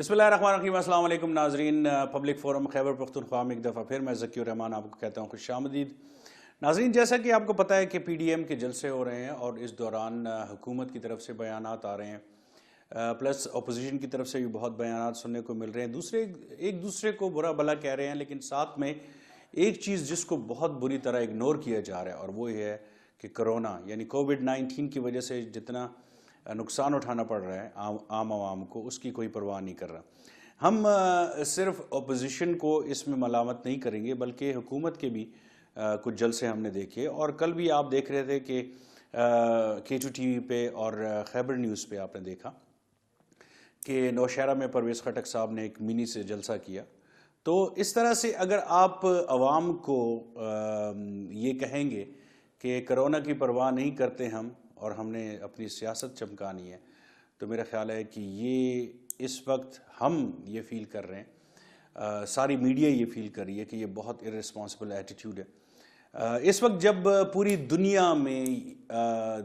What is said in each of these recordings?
بسم اللہ الرحمن الرحیم۔ السلام علیکم ناظرین، پبلک فورم خیبر پختونخوا میں ایک دفعہ پھر میں ذکی الرحمان آپ کو کہتا ہوں خوش آمدید۔ ناظرین، جیسا کہ آپ کو پتہ ہے کہ پی ڈی ایم کے جلسے ہو رہے ہیں اور اس دوران حکومت کی طرف سے بیانات آ رہے ہیں، پلس اپوزیشن کی طرف سے بھی بہت بیانات سننے کو مل رہے ہیں۔ ایک دوسرے کو برا بھلا کہہ رہے ہیں، لیکن ساتھ میں ایک چیز جس کو بہت بری طرح اگنور کیا جا رہا ہے اور وہ یہ ہے کہ کرونا یعنی کووڈ-19 کی وجہ سے جتنا نقصان اٹھانا پڑ رہا ہے عام عوام کو، اس کی کوئی پرواہ نہیں کر رہا۔ ہم صرف اپوزیشن کو اس میں ملامت نہیں کریں گے، بلکہ حکومت کے بھی کچھ جلسے ہم نے دیکھے، اور کل بھی آپ دیکھ رہے تھے کہ K2 ٹی وی پہ اور خیبر نیوز پہ آپ نے دیکھا کہ نوشہرہ میں پرویز خٹک صاحب نے ایک منی سے جلسہ کیا۔ تو اس طرح سے اگر آپ عوام کو یہ کہیں گے کہ کرونا کی پرواہ نہیں کرتے ہم اور ہم نے اپنی سیاست چمکانی ہے، تو میرا خیال ہے کہ یہ اس وقت ہم یہ فیل کر رہے ہیں، ساری میڈیا یہ فیل کر رہی ہے کہ یہ بہت ارسپانسبل ایٹیٹیوڈ ہے۔ اس وقت جب پوری دنیا میں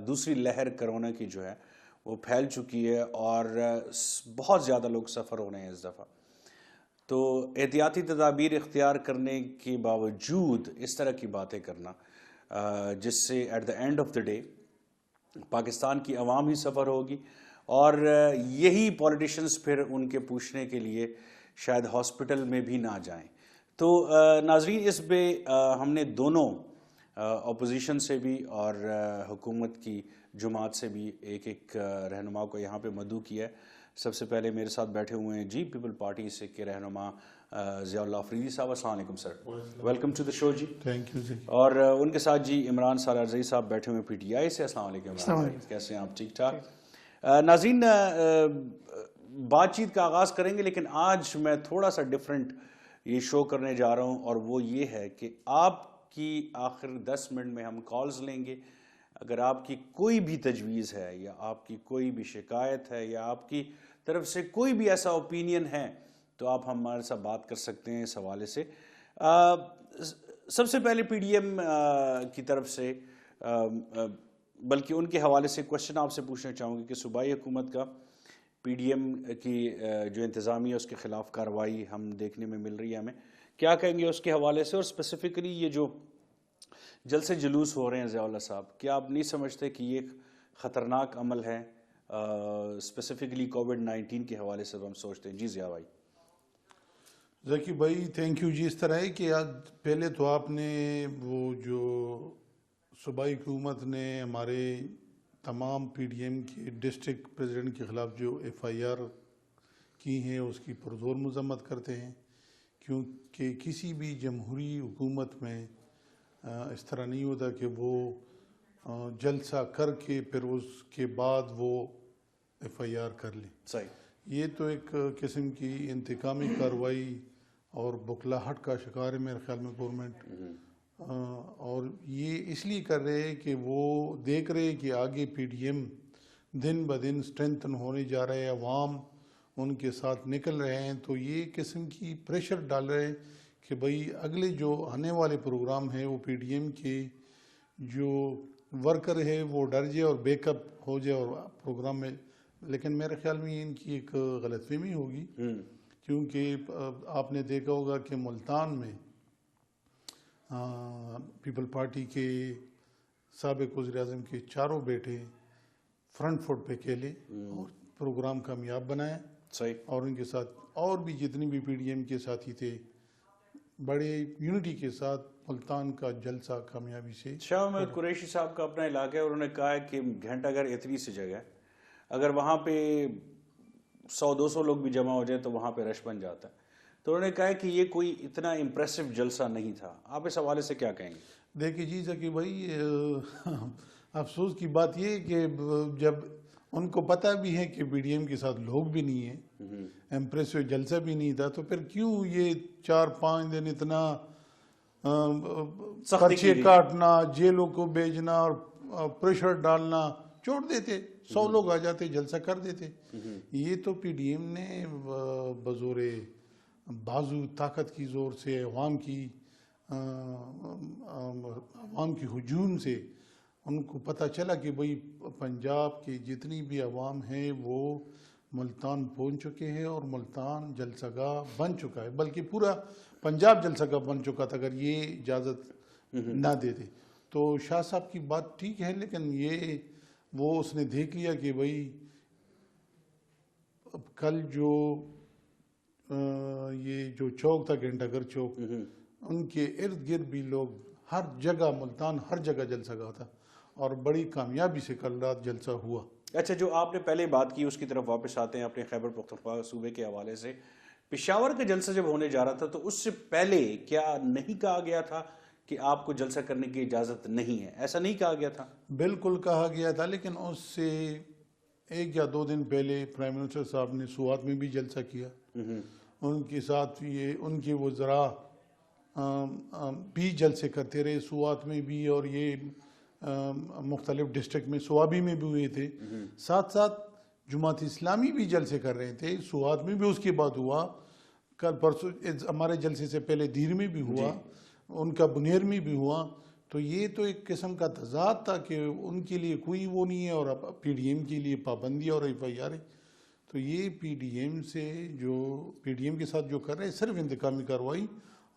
دوسری لہر کرونا کی جو ہے وہ پھیل چکی ہے اور بہت زیادہ لوگ سفر ہو رہے ہیں اس دفعہ، تو احتیاطی تدابیر اختیار کرنے کے باوجود اس طرح کی باتیں کرنا، جس سے at the end of the day Pakistan کی عوام ہی سفر ہوگی، اور یہی پولیٹیشنز پھر ان کے پوچھنے کے لیے شاید ہاسپٹل میں بھی نہ جائیں۔ تو ناظرین، اس پہ ہم نے دونوں اپوزیشن سے بھی اور حکومت کی جماعت سے بھی ایک رہنما کو یہاں پہ مدعو کیا ہے۔ سب سے پہلے میرے ساتھ بیٹھے ہوئے ہیں پیپل پارٹی سے کے رہنما ضیاء اللہ افریدی صاحب۔ السلام علیکم sir, welcome to the show ji. Thank you. اور ان کے ساتھ جی عمران سالار رضی صاحب بیٹھے ہوئے پی ٹی آئی سے۔ السلام علیکم عمران بھائی، کیسے ہیں آپ؟ ٹھیک ٹھاک۔ ناظرین، بات چیت کا آغاز کریں گے، لیکن آج میں تھوڑا سا ڈیفرنٹ یہ شو کرنے جا رہا ہوں، اور وہ یہ ہے کہ آپ کی آخر 10 منٹ میں ہم کالز لیں گے۔ اگر آپ کی کوئی بھی تجویز ہے یا آپ کی کوئی بھی شکایت ہے یا آپ کی طرف سے کوئی بھی ایسا اوپینین ہے تو آپ ہمارے ساتھ بات کر سکتے ہیں اس حوالے سے۔ سب سے پہلے پی ڈی ایم کی طرف سے، بلکہ ان کے حوالے سے کوشچن آپ سے پوچھنا چاہوں گی کہ صوبائی حکومت کا پی ڈی ایم کی جو انتظامیہ اس کے خلاف کارروائی ہم دیکھنے میں مل رہی ہے، ہمیں کیا کہیں گے اس کے حوالے سے؟ اور اسپیسیفکلی یہ جو جلسے جلوس ہو رہے ہیں ضیاء اللہ صاحب، کیا آپ نہیں سمجھتے کہ یہ ایک خطرناک عمل ہے؟ اسپیسیفکلی کووڈ-19 کے حوالے سے ہم سوچتے ہیں۔ جی ضیاء بھائی۔ ذکی بھائی تھینک یو جی۔ اس طرح ہے کہ پہلے تو آپ نے وہ جو صوبائی حکومت نے ہمارے تمام پی ڈی ایم کے ڈسٹرکٹ پریزیڈنٹ کے خلاف جو ایف آئی آر کی ہیں اس کی پرزور مذمت کرتے ہیں، کیونکہ کسی بھی جمہوری حکومت میں اس طرح نہیں ہوتا کہ وہ جلسہ کر کے پھر اس کے بعد وہ ایف آئی آر کر لیں۔ صحیح۔ یہ تو ایک قسم کی انتقامی کارروائی اور بکھلاہٹ کا شکار ہے میرے خیال میں گورنمنٹ، اور یہ اس لیے کر رہے ہیں کہ وہ دیکھ رہے کہ آگے پی ڈی ایم دن بدن اسٹرینتھن ہونے جا رہے ہیں، عوام ان کے ساتھ نکل رہے ہیں، تو یہ قسم کی پریشر ڈال رہے ہیں کہ بھئی اگلے جو آنے والے پروگرام ہیں وہ پی ڈی ایم کے جو ورکر ہے وہ ڈر جائے اور بیک اپ ہو جائے اور پروگرام میں۔ لیکن میرے خیال میں ان کی ایک غلط فہمی ہوگی، کیونکہ آپ نے دیکھا ہوگا کہ ملتان میں پیپل پارٹی کے سابق وزیر اعظم کے چاروں بیٹے فرنٹ فٹ پہ کھیلے اور پروگرام کامیاب بنایا۔ صحیح۔ اور ان کے ساتھ اور بھی جتنی بھی پی ڈی ایم کے ساتھی تھے بڑے یونٹی کے ساتھ ملتان کا جلسہ کامیابی سے۔ شاہ محمد قریشی صاحب کا اپنا علاقہ ہے، اور انہوں نے کہا ہے کہ گھنٹہ گھر اتنی سی جگہ ہے، اگر وہاں پہ 100-200 لوگ بھی جمع ہو جائیں تو وہاں پہ رش بن جاتا ہے۔ تو انہوں نے کہا ہے کہ یہ کوئی اتنا امپریسو جلسہ نہیں تھا۔ آپ اس حوالے سے کیا کہیں گے؟ دیکھیے جی ذکی بھائی، افسوس کی بات یہ کہ جب ان کو پتہ بھی ہے کہ پی ڈی ایم کے ساتھ لوگ بھی نہیں ہیں، امپریسو جلسہ بھی نہیں تھا، تو پھر کیوں یہ 4-5 دن اتنا پرچے کاٹنا، جیلوں کو بھیجنا اور پریشر ڈالنا؟ چھوڑ دیتے، 100 لوگ آ جاتے، جلسہ کر دیتے۔ یہ تو پی ڈی ایم نے بزور بازو طاقت کی زور سے عوام کی ہجوم سے ان کو پتہ چلا کہ بھئی پنجاب کی جتنی بھی عوام ہیں وہ ملتان پہنچ چکے ہیں اور ملتان جلسہ گاہ بن چکا ہے، بلکہ پورا پنجاب جلسہ گاہ بن چکا تھا اگر یہ اجازت نہ دیتے. تو شاہ صاحب کی بات ٹھیک ہے، لیکن یہ وہ اس نے دیکھ لیا کہ بھائی کل جو یہ جو چوک تھا گھنٹہ گھر چوک، ان کے ارد گرد بھی لوگ ہر جگہ، ملتان ہر جگہ جلسہ گاہ تھا اور بڑی کامیابی سے کل رات جلسہ ہوا. اچھا، جو آپ نے پہلے بات کی اس کی طرف واپس آتے ہیں اپنے خیبر پختونخوا صوبے کے حوالے سے. پشاور کا جلسہ جب ہونے جا رہا تھا تو اس سے پہلے کیا نہیں کہا گیا تھا کہ آپ کو جلسہ کرنے کی اجازت نہیں ہے؟ ایسا نہیں کہا گیا تھا؟ بالکل کہا گیا تھا، لیکن اس سے 1 یا 2 دن پہلے پرائم منسٹر صاحب نے سوات میں بھی جلسہ کیا. ان کے ساتھ یہ ان کے وزراء بھی جلسے کرتے رہے سوات میں بھی، اور یہ مختلف ڈسٹرکٹ میں سوابی میں بھی ہوئے تھے. ساتھ ساتھ جماعت اسلامی بھی جلسے کر رہے تھے سوات میں بھی. اس کے بعد ہوا کل پرسوں ہمارے جلسے سے پہلے دیر میں بھی ہوا، ان کا بنیر میں بھی ہوا. تو یہ تو ایک قسم کا تضاد تھا کہ ان کے لیے کوئی وہ نہیں ہے اور پی ڈی ایم کے لیے پابندی اور ایف آئی آر ہے. تو یہ پی ڈی ایم سے جو پی ڈی ایم کے ساتھ جو کر رہے ہیں صرف انتقامی کارروائی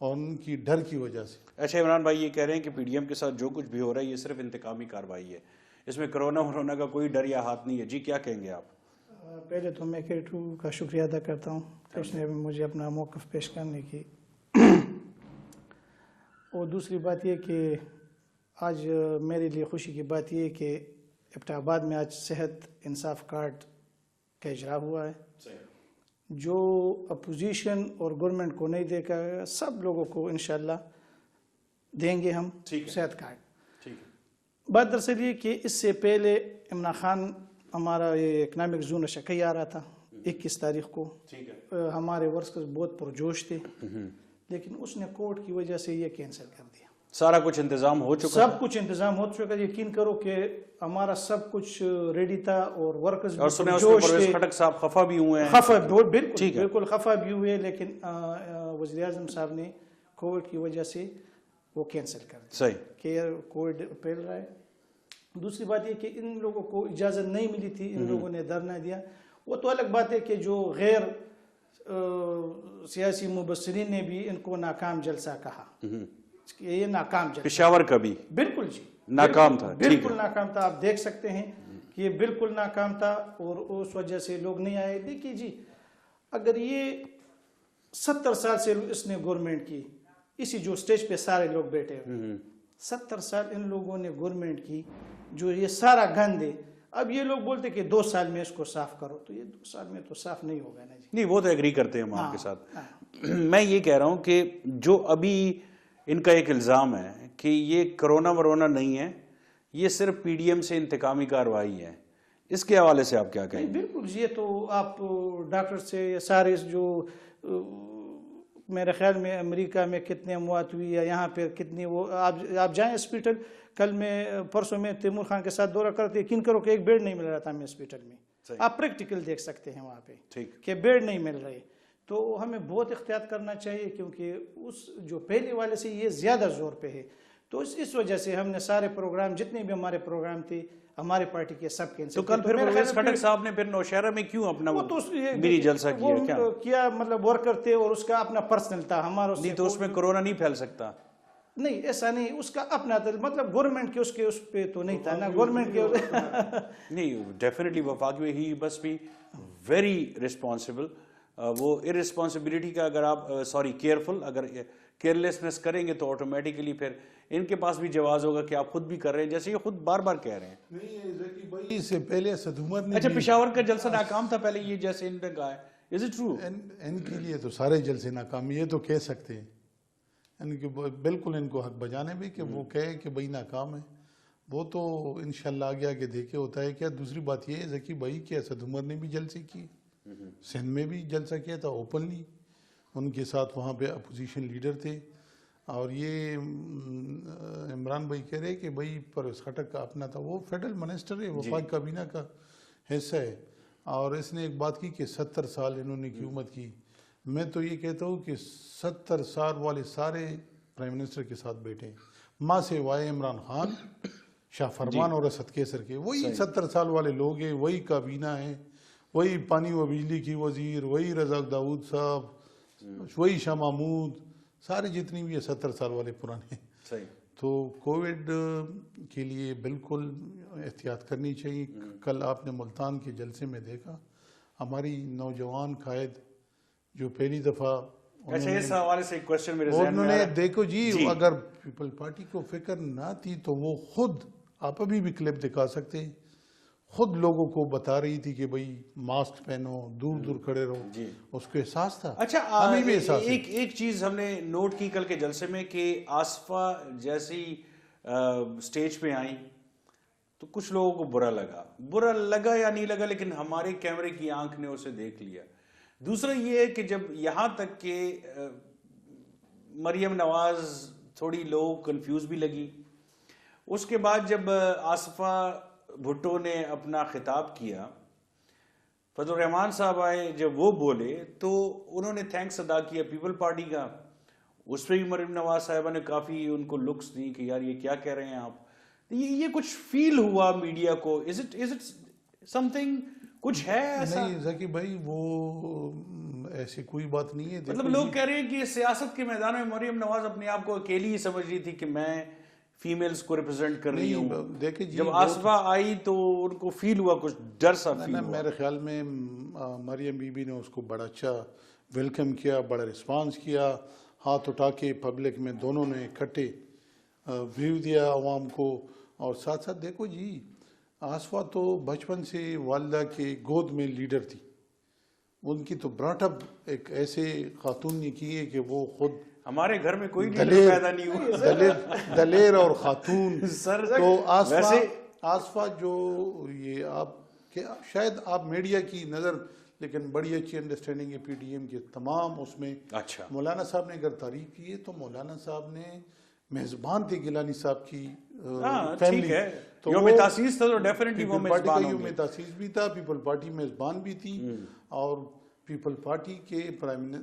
اور ان کی ڈر کی وجہ سے. اچھا، عمران بھائی یہ کہہ رہے ہیں کہ پی ڈی ایم کے ساتھ جو کچھ بھی ہو رہا ہے یہ صرف انتقامی کارروائی ہے، اس میں کرونا کا کوئی ڈر یا ہاتھ نہیں ہے. جی کیا کہیں گے آپ؟ پہلے تو میں K2 کا شکریہ ادا کرتا ہوں کہ اس نے مجھے اپنا موقف پیش کرنے کی. اور دوسری بات یہ کہ آج میرے لیے خوشی کی بات یہ کہ ابٹا آباد میں آج صحت انصاف کارڈ کا اجرا ہوا ہے. جو اپوزیشن اور گورنمنٹ کو نہیں دے گا سب لوگوں کو انشاءاللہ دیں گے ہم صحت کارڈ. بات دراصل یہ کہ اس سے پہلے عمران خان ہمارا یہ اکنامک زون شکی آ رہا تھا 21 تاریخ کو. ہمارے ورکرز بہت پرجوش تھے، لیکن اس نے کورٹ کی وجہ سے یہ کینسل کر دیا. سارا کچھ انتظام ہو چکا، سب کچھ انتظام ہو چکا. یقین کرو کہ ہمارا سب کچھ ریڈی تھا اور ورکرز اور سنے اس میں پرویز خٹک صاحب خفا بھی ہوئے ہیں. خفا بالکل خفا بھی ہوئے، لیکن وزیر اعظم صاحب نے کووڈ کی وجہ سے وہ کینسل کر دیا. صحیح کہ کووڈ پھیل رہا ہے. دوسری بات یہ کہ ان لوگوں کو اجازت نہیں ملی تھی، ان لوگوں نے دھرنا دیا. وہ تو الگ بات ہے کہ جو غیر سیاسی مبصرین نے بھی ان کو ناکام جلسہ کہا کہ یہ ناکام جلسہ. پشاور کا بھی بالکل جی ناکام تھا. بالکل ناکام تھا. آپ دیکھ سکتے ہیں کہ یہ بالکل ناکام تھا اور اس وجہ سے لوگ نہیں آئے. دیکھیے جی، اگر یہ 70 سال سے اس نے گورنمنٹ کی، اسی جو سٹیج پہ سارے لوگ بیٹھے ہوئے 70 سال ان لوگوں نے گورنمنٹ کی، جو یہ سارا گند ہے. اب یہ لوگ بولتے کہ 2 سال میں اس کو صاف کرو، تو یہ 2 سال میں تو صاف نہیں ہوگا نا جی. نہیں، وہ تو ایگری کرتے ہیں ہم آپ کے ساتھ. میں یہ کہہ رہا ہوں کہ جو ابھی ان کا ایک الزام ہے کہ یہ کرونا نہیں ہے، یہ صرف پی ڈی ایم سے انتقامی کارروائی ہے، اس کے حوالے سے آپ کیا کہیں؟ بالکل یہ تو آپ ڈاکٹر سے سارے جو میرے خیال میں امریکہ میں کتنے اموات ہوئی ہے، یہاں پہ کتنی، وہ آپ جائیں ہاسپٹل. کل میں پرسوں میں تیمور خان کے ساتھ دورہ کرتے، یقین کرو کہ ایک بیڈ نہیں مل رہا تھا ہمیں ہاسپٹل میں. آپ پریکٹیکل دیکھ سکتے ہیں وہاں پہ کہ بیڈ نہیں مل رہے. تو ہمیں بہت احتیاط کرنا چاہیے کیونکہ اس جو پہلے والے سے یہ زیادہ زور پہ ہے. تو اس وجہ سے ہم نے سارے پروگرام، جتنے بھی ہمارے پروگرام تھے ہمارے پارٹی کے، سب کینسل. تو کل پھر پرویز خٹک صاحب نے پھر نوشہرہ میں کیوں اپنا میری جلسہ کیا؟ مطلب ورکر تھے اور اس کا اپنا پرسنل تھا. ہمارا نہیں تو اس میں کرونا نہیں پھیل سکتا. نہیں ایسا نہیں، اس کا اپنا تھا. مطلب گورنمنٹ کے اس پہ تو نہیں تھا نا. گورنمنٹ کے نہیں، ڈیفینیٹلی وفاقی ہی بس بھی ویری رسپانسبل. وہ ارسپانسبلٹی کا اگر آپ کیئرفل، اگر کیئرلیسنس کریں گے تو آٹومیٹیکلی پھر ان کے پاس بھی جواز ہوگا کہ آپ خود بھی کر رہے ہیں، جیسے یہ خود بار بار کہہ رہے ہیں. نہیں، اس سے پہلے صدومت نے. اچھا، پشاور کا جلسہ ناکام تھا پہلے، یہ جیسے ان نے کہا ہے، از اٹ ٹرو؟ ان کے لیے تو سارے جلسے ناکام، یہ تو کہہ سکتے ہیں. ان کے بالکل ان کو حق بجانے بھی کہ وہ کہے کہ بھائی ناکام ہے. وہ تو انشاءاللہ آگے آگے دیکھے ہوتا ہے کیا. دوسری بات یہ ہے ذکی بھائی کہ اسد عمر نے بھی جلسے کیے، سندھ میں بھی جلسہ کیا تھا اوپنلی. ان کے ساتھ وہاں پہ اپوزیشن لیڈر تھے. اور یہ عمران بھائی کہہ رہے کہ بھائی پرویز خٹک کا اپنا تھا، وہ فیڈرل منسٹر ہے، وفاق کابینہ کا حصہ ہے. اور اس نے ایک بات کی کہ 70 سال انہوں نے حکومت کی. میں تو یہ کہتا ہوں کہ 70 سال والے سارے پرائم منسٹر کے ساتھ بیٹھے، ماں سے وائے عمران خان، شاہ فرمان اور اسد کیسر کے، وہی 70 سال والے لوگ ہیں، وہی کابینہ ہیں. وہی پانی و بجلی کی وزیر، وہی رزاق داؤد صاحب، وہی شاہ محمود، سارے جتنی بھی 70 سال والے پرانے ہیں. صحیح. تو کووڈ کے لیے بالکل احتیاط کرنی چاہیے. کل آپ نے ملتان کے جلسے میں دیکھا ہماری نوجوان قائد جو پہلی دفعہ اچھا اس حوالے سے ایک کوشچن میرے ذہن انہوں میں نے دیکھو جی اگر پیپل پارٹی کو فکر نہ تھی تو وہ خود، آپ ابھی بھی کلپ دکھا سکتے ہیں، خود لوگوں کو بتا رہی تھی کہ بھئی ماسک پہنو، دور دور کھڑے رہو. اس کو احساس تھا. اچھا ہمیں بھی احساس ہے. ایک چیز ہم نے نوٹ کی کل کے جلسے میں کہ آصفہ جیسی سٹیج پہ آئیں تو کچھ لوگوں کو برا لگا یا نہیں لگا، لیکن ہمارے کیمرے کی آنکھ نے اسے دیکھ لیا. دوسرا یہ ہے کہ جب یہاں تک کہ مریم نواز تھوڑی لوگ کنفیوز بھی لگی، اس کے بعد جب آصفہ بھٹو نے اپنا خطاب کیا، فضل الرحمان صاحب آئے، جب وہ بولے تو انہوں نے تھینکس ادا کیا پیپل پارٹی کا. اس پہ بھی مریم نواز صاحبہ نے کافی ان کو لکس دی کہ یار یہ کیا کہہ رہے ہیں آپ. یہ کچھ فیل ہوا میڈیا کو. از اٹ سم تھنگ کچھ ہے ایسا؟ نہیں ذکی بھائی وہ ایسی کوئی بات نہیں ہے. مطلب لوگ کہہ رہے ہیں کہ سیاست کے میدان میں مریم نواز اپنے آپ کو اکیلی ہی سمجھ رہی تھی کہ میں فیمیلز کو ریپرزینٹ کر رہی ہوں. دیکھیں جی جب آصفہ آئی تو ان کو فیل ہوا، کچھ ڈر سا فیل ہوا. میرے خیال میں مریم بی بی نے اس کو بڑا اچھا ویلکم کیا، بڑا رسپانس کیا، ہاتھ اٹھا کے پبلک میں دونوں نے اکٹھے ویو دیا عوام کو. اور ساتھ ساتھ دیکھو جی آصفہ تو بچپن سے والدہ کے گود میں لیڈر تھی. ان کی تو براٹ اپ ایک ایسے خاتون نے کی ہے کہ وہ خود، ہمارے گھر میں کوئی لیڈر پیدا نہیں ہوا، دلیر اور خاتون. سر تو آصفہ جو یہ آپ شاید آپ میڈیا کی نظر، لیکن بڑی اچھی انڈرسٹینڈنگ ہے پی ٹی ایم کے تمام اس میں. اچھا مولانا صاحب نے اگر تعریف کی ہے تو مولانا صاحب نے میزبان تھے گیلانی صاحب کی ٹھیک ہے، یوم تاسیس تھا تو ڈیفینیٹلی وہ پیپل پارٹی کا میزبان یوم تاسیس بھی تھا، پیپل پارٹی میزبان بھی تھی. اور پیپل پارٹی کے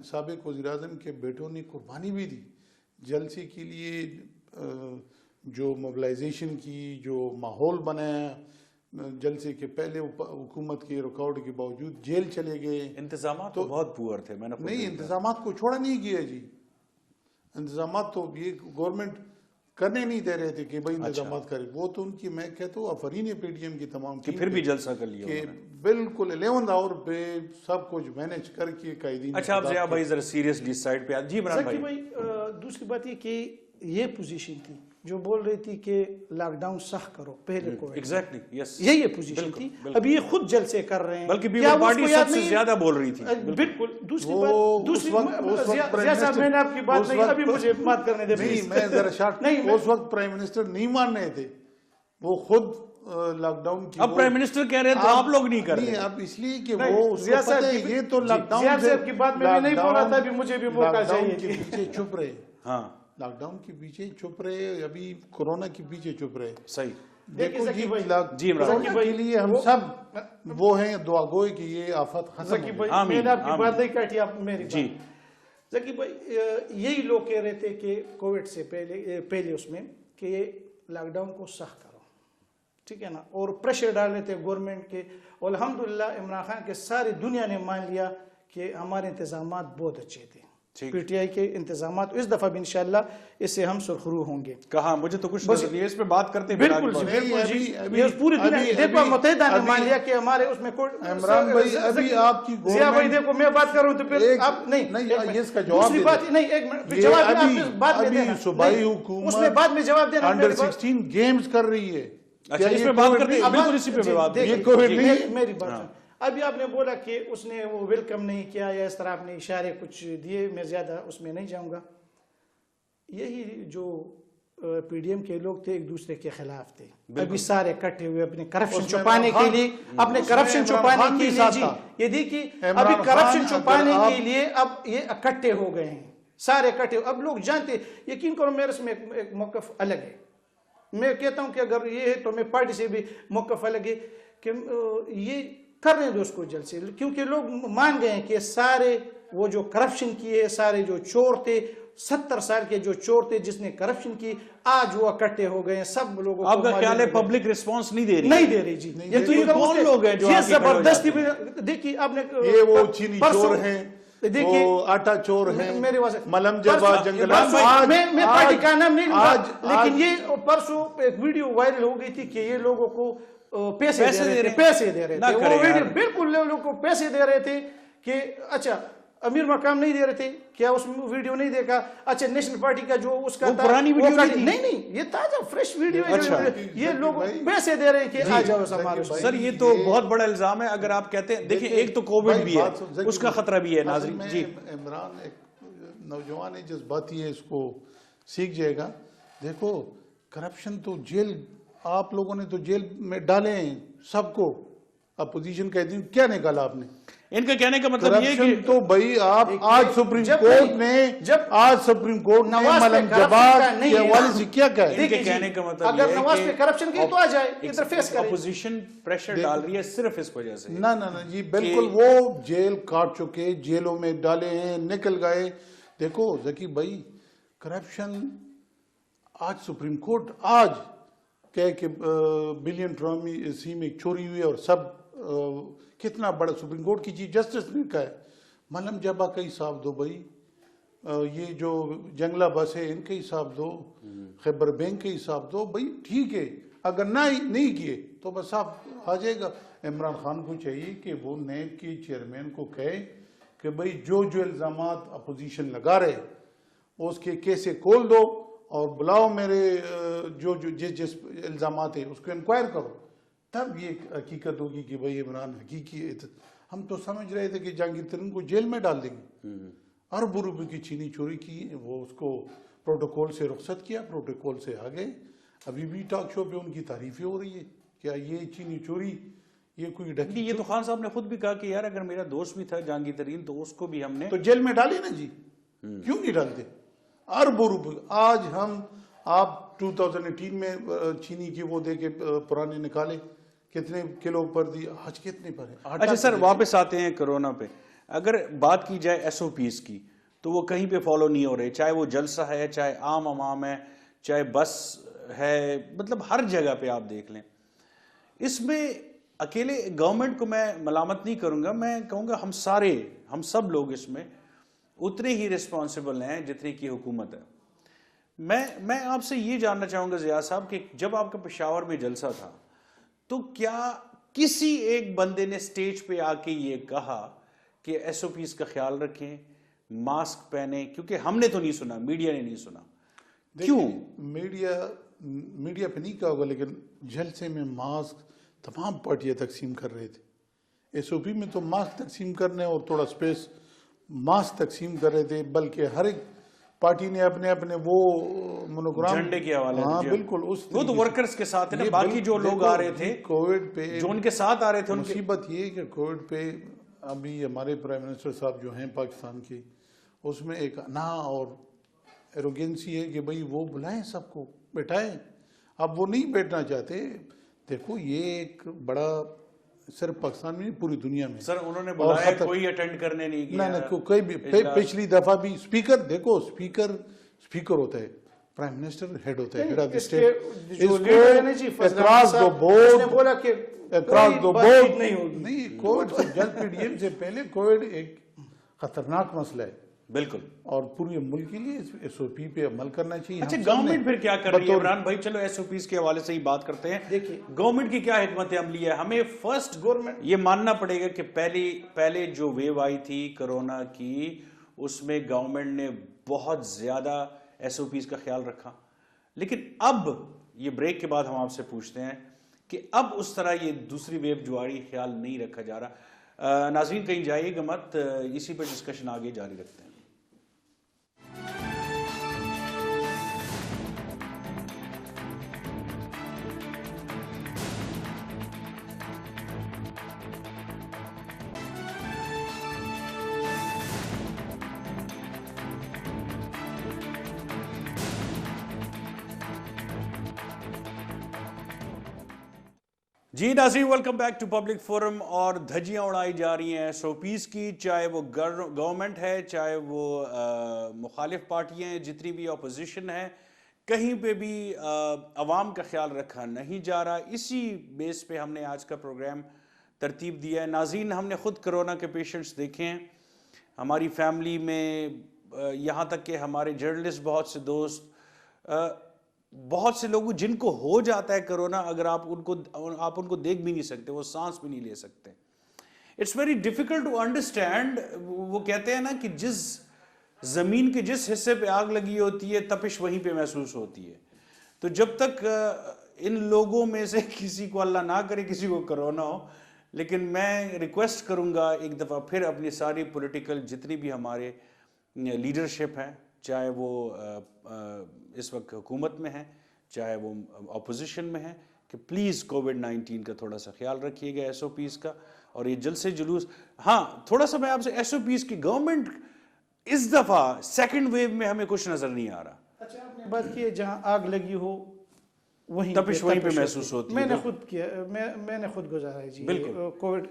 سابق وزیر اعظم کے بیٹوں نے قربانی بھی دی جلسے کے لیے. جو موبلائزیشن کی، جو ماحول بنایا جلسے کے پہلے، حکومت کے ریکارڈ کے باوجود جیل چلے گئے. انتظامات تو بہت پور تھے. میں نے نہیں، انتظامات کو چھوڑا نہیں گیا جی. انتظامات تو یہ گورنمنٹ کرنے نہیں دے رہے تھے کہ بھائی انتظامات کرے. وہ تو ان کی، میں کہتا ہوں آفرین پی ٹی ایم کی تمام کہ پھر بھی جلسہ کر لیا کہ بالکل 11 آور پہ سب کچھ مینج کر کے قائدین. اچھا آپ ضیاء بھائی ذرا سیریسلی سائڈ پہ جی عمران بھائی. دوسری بات یہ کہ یہ پوزیشن تھی جو بول رہی تھی کہ لاک ڈاؤن سخ کرو پہلے کو، ایگزیکٹلی یس یہی پوزیشن تھی. اب یہ خود جلسے کر رہے ہیں، بلکہ پیپل پارٹی سب سے زیادہ بول رہی تھی. بالکل. دوسری بات، میں نے آپ کی بات نہیں، ابھی مجھے بات کرنے دے. نہیں میں ذرا شارٹ، اس وقت پرائم منسٹر نہیں مان رہے تھے، وہ خود لاک ڈاؤن کی. اب پرائم منسٹر کہہ رہے ہیں تو آپ لوگ نہیں کر رہے. اب اس لیے کہ وہ اس کو پتہ ہے یہ تو لاک ڈاؤن صاحب کی بات میں نہیں بول رہا تھا، ابھی مجھے بھی موقع چاہیے. کے پیچھے چھپ رہے. ہاں لاک ڈاؤن کے پیچھے چھپ رہے، ابھی کورونا کے پیچھے چھپ رہے. صحیح. دیکھو جی عمران کے لیے ہم سب وہ ہیں دعا گوئے کہ یہ آفت ختم ہو. میں نے آپ کی بات نہیں کاٹی، آپ میری بات. ذکی بھائی یہی لوگ کہہ رہے تھے کہ کووڈ سے پہلے اس میں کہ لاک ڈاؤن کو سخت کرو، ٹھیک ہے نا، اور پریشر ڈال رہے تھے گورنمنٹ کے. اور الحمدللہ عمران خان کے ساری دنیا نے مان لیا کہ ہمارے انتظامات بہت اچھے تھے. پی ٹی آئی کے انتظامات اس دفعہ بھی انشاءاللہ اس سے ہم سرخرو ہوں گے. کہاں مجھے تو کچھ نظر نہیں ہے اس پہ بات کرتے ہیں. بالکل جی، پوری دنیا دیکھو متحدہ نے مان لیا کہ ہمارے اس میں عمران بھائی ابھی آپ کی ضیاء بھائی دیکھو میں بات کروں تو پھر آپ نہیں اس کا جواب دوسری بات نہیں، ایک منٹ جواب بعد میں دینا. صوبائی حکومت اس میں بعد میں جواب دینا. انڈر 16 گیمز کر رہی ہے. اچھا اس پہ بات کرتے ہیں، بالکل اسی پہ بات. میری بات ابھی آپ نے بولا کہ اس نے وہ ویلکم نہیں کیا یا اس طرح آپ نے اشارے کچھ دیے، میں زیادہ اس میں نہیں جاؤں گا. یہی جو پی ڈی ایم کے لوگ تھے ایک دوسرے کے خلاف تھے، ابھی سارے اکٹھے ہوئے اپنے کرپشن چھپانے کے لیے، اپنے کرپشن چھپانے کے لیے. جی یہ دیکھیے ابھی کرپشن چھپانے کے لیے اب یہ اکٹھے ہو گئے ہیں سارے اکٹھے. اب لوگ جانتے، یقین کرو میرے اس میں ایک موقف الگ ہے. میں کہتا ہوں کہ اگر یہ ہے تو میں پارٹی سے بھی موقف الگ ہے کہ یہ کرنے دو اس کو جلد سے، کیونکہ لوگ مان گئے ہیں کہ سارے وہ جو کرپشن کیے، سارے جو چور تھے 70 سال کے جو چور تھے جس نے کرپشن کی آج وہ اکٹھے ہو گئے ہیں سب لوگوں کو آپ کا خیال ہے پبلک رسپانس نہیں دے رہی؟ نہیں دے رہی جی. یہ تو یہ کون لوگ ہیں جو یہ زبردستی دیکھیے آپ نے یہ وہ چینی چور ہیں دیکھیے وہ آٹا چور ہیں میرے واسطے ملم جبا جنگل میں پارٹی کا نام نہیں لوں گا لیکن یہ پرسوں ایک ویڈیو وائرل ہو گئی تھی کہ یہ لوگوں کو پیسے دے رہے تھے وہ ویڈیو بالکل لوگوں کو پیسے دے رہے تھے کہ اچھا امیر مقام نہیں دے رہے تھے کیا اس ویڈیو نہیں دیکھا اچھا نیشنل پارٹی کا جو اس کا پرانی ویڈیو نہیں یہ تازہ فریش ویڈیو ہے یہ لوگ پیسے دے رہے ہیں کہ آ جاؤ ہمارے. سر یہ تو بہت بڑا الزام ہے اگر آپ کہتے ہیں دیکھیں ایک تو کووڈ بھی ہے اس کا خطرہ بھی ہے ناظرین. جی عمران ایک نوجوان ہے جذباتی ہے اس کو سیکھ جائے گا. دیکھو کرپشن تو جیل آپ لوگوں نے تو جیل میں ڈالے ہیں سب کو اپوزیشن کا دن کیا نکالا آپ نے ان کا کہنے کا مطلب یہ کہ تو بھائی آپ آج سپریم کورٹ نے ملم جبا کے حوالے سے کیا کہا ہے؟ ان کے کہنے کا مطلب اگر نواز پہ کرپشن کی تو آ جائے ادھر فیس کرے. اپوزیشن پریشر ڈال رہی ہے صرف اس وجہ سے. نہ جی بالکل وہ جیل کاٹ چکے جیلوں میں ڈالے ہیں نکل گئے. دیکھو ذکی بھائی کرپشن آج سپریم کورٹ آج کہے کہ بلین ٹرامی سی میں چوری ہوئی اور سب کتنا بڑا سپریم کورٹ کی چیف جسٹس نے کہا ہے ملم جبا کا حساب دو بھائی یہ جو جنگلہ بس ہے ان کا حساب دو خیبر بینک کا حساب دو بھائی ٹھیک ہے اگر نہیں کیے تو بس آپ آ جائے گا. عمران خان کو چاہیے کہ وہ نیب کے چیئرمین کو کہے کہ بھائی جو الزامات اپوزیشن لگا رہے اس کے کیسے کھول دو اور بلاؤ میرے جو جس الزامات ہیں اس کو انکوائر کرو تب یہ حقیقت ہوگی کہ بھائی عمران حقیقی ہے. ہم تو سمجھ رہے تھے کہ جہانگیر ترین کو جیل میں ڈال دیں گے اربوں روپے کی چینی چوری کی وہ اس کو پروٹوکول سے رخصت کیا پروٹوکول سے آ گئے. ابھی بھی ٹاک شو پہ ان کی تعریفیں ہو رہی ہے کیا یہ چینی چوری یہ کوئی ڈکی. یہ تو خان صاحب نے خود بھی کہا کہ یار اگر میرا دوست بھی تھا جہانگیر ترین تو اس کو بھی ہم نے تو جیل میں ڈالے نا جی کیوں نہیں ڈالتے اربوں روپے. آج ہم آپ 2018 میں چینی کی وہ دے کے پرانے نکالے کتنے کلو پر دی آج کتنے پر ہیں. اچھا سر واپس آتے ہیں کرونا پہ. اگر بات کی جائے ایس او پیز کی تو وہ کہیں پہ فالو نہیں ہو رہے چاہے وہ جلسہ ہے چاہے عام عوام ہے چاہے بس ہے مطلب ہر جگہ پہ آپ دیکھ لیں. اس میں اکیلے گورنمنٹ کو میں ملامت نہیں کروں گا میں کہوں گا ہم سب لوگ اس میں اتنے ہی رسپانسبل ہیں جتنی کی حکومت ہے. میں آپ سے یہ جاننا چاہوں گا ضیاء صاحب کہ جب آپ کا پشاور میں جلسہ تھا تو کیا کسی ایک بندے نے سٹیج پہ آ کے یہ کہا کہ ایس او پیز کا خیال رکھیں ماسک پہنیں کیونکہ ہم نے تو نہیں سنا میڈیا نے نہیں سنا. کیوں میڈیا پہ نہیں کہا ہوگا لیکن جلسے میں ماسک تمام پارٹیاں تقسیم کر رہے تھے. ایس او پی میں تو ماسک تقسیم کرنے اور تھوڑا سپیس ماسک تقسیم کر رہے تھے بلکہ ہر ایک پارٹی نے اپنے وہ مونوگرام جھنڈے کے حوالے ہاں بالکل وہ تو ورکرز کے ساتھ ہیں باقی جو لوگ آ رہے تھے کووڈ پہ جو ان کے ساتھ آ رہے تھے مصیبت یہ کہ کووڈ پہ ابھی ہمارے پرائم منسٹر صاحب جو ہیں پاکستان کے اس میں ایک انا اور ایروگینسی ہے کہ بھئی وہ بلائیں سب کو بیٹھائیں. اب وہ نہیں بیٹھنا چاہتے. دیکھو یہ ایک بڑا صرف پاکستان میں پوری دنیا میں سر انہوں نے بلایا کوئی اٹینڈ کرنے نہیں گیا. نہ کوئی بھی پچھلی دفعہ بھی اسپیکر دیکھو اسپیکر ہوتا ہے پرائم منسٹر ہیڈ ہوتا ہے head of the state across the board نہیں کووڈ سے جلد پی ڈی ایم سے پہلے کووڈ ایک خطرناک مسئلہ ہے بالکل اور پورے ملک کے لیے ایس او پی پہ عمل کرنا چاہیے. اچھا گورنمنٹ پھر کیا کر رہی ہے عمران بھائی چلو ایس او پیز کے حوالے سے ہی بات کرتے ہیں. دیکھیے گورنمنٹ کی کیا حکمت عملی ہے. ہمیں فرسٹ گورنمنٹ یہ ماننا پڑے گا کہ پہلے جو ویو آئی تھی کرونا کی اس میں گورنمنٹ نے بہت زیادہ ایس او پیز کا خیال رکھا لیکن اب یہ بریک کے بعد ہم آپ سے پوچھتے ہیں کہ اب اس طرح یہ دوسری ویو جو آ رہی خیال نہیں رکھا جا رہا. ناظرین کہیں جائیے گا مت اسی پر ڈسکشن آگے جاری رکھتے ہیں. جی ناظرین، welcome back to public forum. اور دھجیاں اڑائی جا رہی ہیں 100 پیس کی، چاہے وہ گورنمنٹ ہے، چاہے وہ مخالف پارٹیاں ہیں، جتنی بھی اپوزیشن ہے، کہیں پہ بھی عوام کا خیال رکھا نہیں جا رہا. اسی بیس پہ ہم نے آج کا پروگرام ترتیب دیا ہے. ناظرین، ہم نے خود کرونا کے پیشنٹس دیکھے ہیں ہماری فیملی میں، یہاں تک کہ ہمارے جرنلسٹ بہت سے دوست، بہت سے لوگوں جن کو ہو جاتا ہے کرونا، اگر آپ ان کو دیکھ بھی نہیں سکتے، وہ سانس بھی نہیں لے سکتے. It's very difficult to understand. وہ کہتے ہیں نا کہ جس زمین کے جس حصے پہ آگ لگی ہوتی ہے تپش وہیں پہ محسوس ہوتی ہے. تو جب تک ان لوگوں میں سے کسی کو، اللہ نہ کرے کسی کو کرونا ہو، لیکن میں ریکویسٹ کروں گا ایک دفعہ پھر اپنی ساری پولیٹیکل جتنی بھی ہمارے لیڈرشپ ہیں، چاہے وہ اس وقت حکومت میں ہیں، چاہے وہ اپوزیشن میں ہیں، کہ پلیز کووڈ-19 کا تھوڑا سا خیال رکھیے گا، ایس او پیز کا. اور یہ جلسے جلوس، ہاں تھوڑا سا میں آپ سے ایس او پیز کی گورنمنٹ اس دفعہ سیکنڈ ویو میں ہمیں کچھ نظر نہیں آ رہا. اچھا، آپ نے بات کی ہے جہاں آگ لگی ہو وہیں تپش وہیں پہ محسوس ہوتی ہے. میں نے خود کیا، میں نے خود گزارا ہے جی. بالکل. کووڈ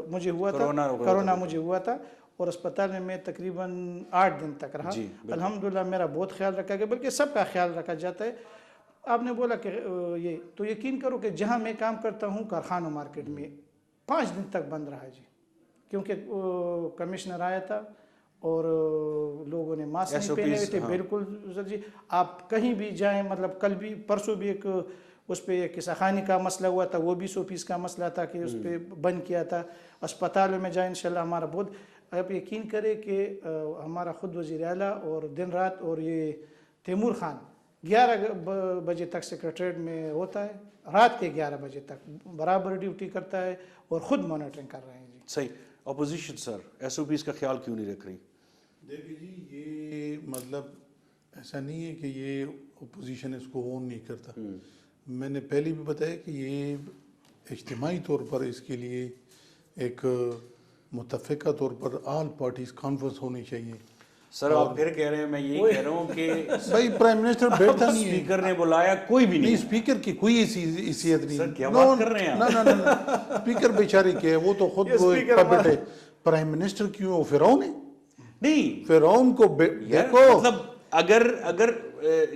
مجھے ہوا تھا، کرونا مجھے ہوا تھا، اور اسپتال میں تقریباً 8 دن تک رہا. الحمدللہ میرا بہت خیال رکھا گیا، بلکہ سب کا خیال رکھا جاتا ہے. آپ نے بولا کہ یہ تو یقین کرو کہ جہاں میں کام کرتا ہوں کارخانہ مارکیٹ میں 5 دن تک بند رہا جی، کیونکہ کمشنر آیا تھا اور لوگوں نے ماسک نہیں پہنے ہوئے تھے. بالکل سر جی، آپ کہیں بھی جائیں، مطلب کل بھی پرسوں بھی ایک اس پہ قصہ خانی کا مسئلہ ہوا تھا، وہ بھی 100 پیس کا مسئلہ تھا کہ اس پہ بند کیا تھا. اسپتالوں میں جائیں انشاءاللہ ہمارا بہت، آپ یقین کریں کہ ہمارا خود وزیر اعلیٰ اور دن رات، اور یہ تیمور خان 11 بجے تک سیکریٹریٹ میں ہوتا ہے، رات کے 11 بجے تک برابر ڈیوٹی کرتا ہے اور خود مانیٹرنگ کر رہے ہیں جی. صحیح. اپوزیشن سر ایس او پیز کا خیال کیوں نہیں رکھ رہی؟ دیکھیے جی، یہ مطلب ایسا نہیں ہے کہ یہ اپوزیشن اس کو اون نہیں کرتا. میں نے پہلے بھی بتایا کہ یہ اجتماعی طور پر اس کے لیے ایک متفقہ طور پر آل پارٹیز کانفرنس ہونی چاہیے. سر آپ پھر کہہ رہے ہیں، میں یہی کہہ رہا ہوں کہ بھائی پرائم منسٹر بیٹھا نہیں ہے، اسپیکر نے بلایا کوئی بھی نہیں. اسپیکر کی کوئی حیثیت نہیں. سر کیا بات کر رہے ہیں آپ؟ نہ اسپیکر بیچارے کیا ہے، وہ تو خود پپٹ ہے. پرائم منسٹر کیوں؟ وہ فرعون ہے نہیں. فرعون کو دیکھو، مطلب اگر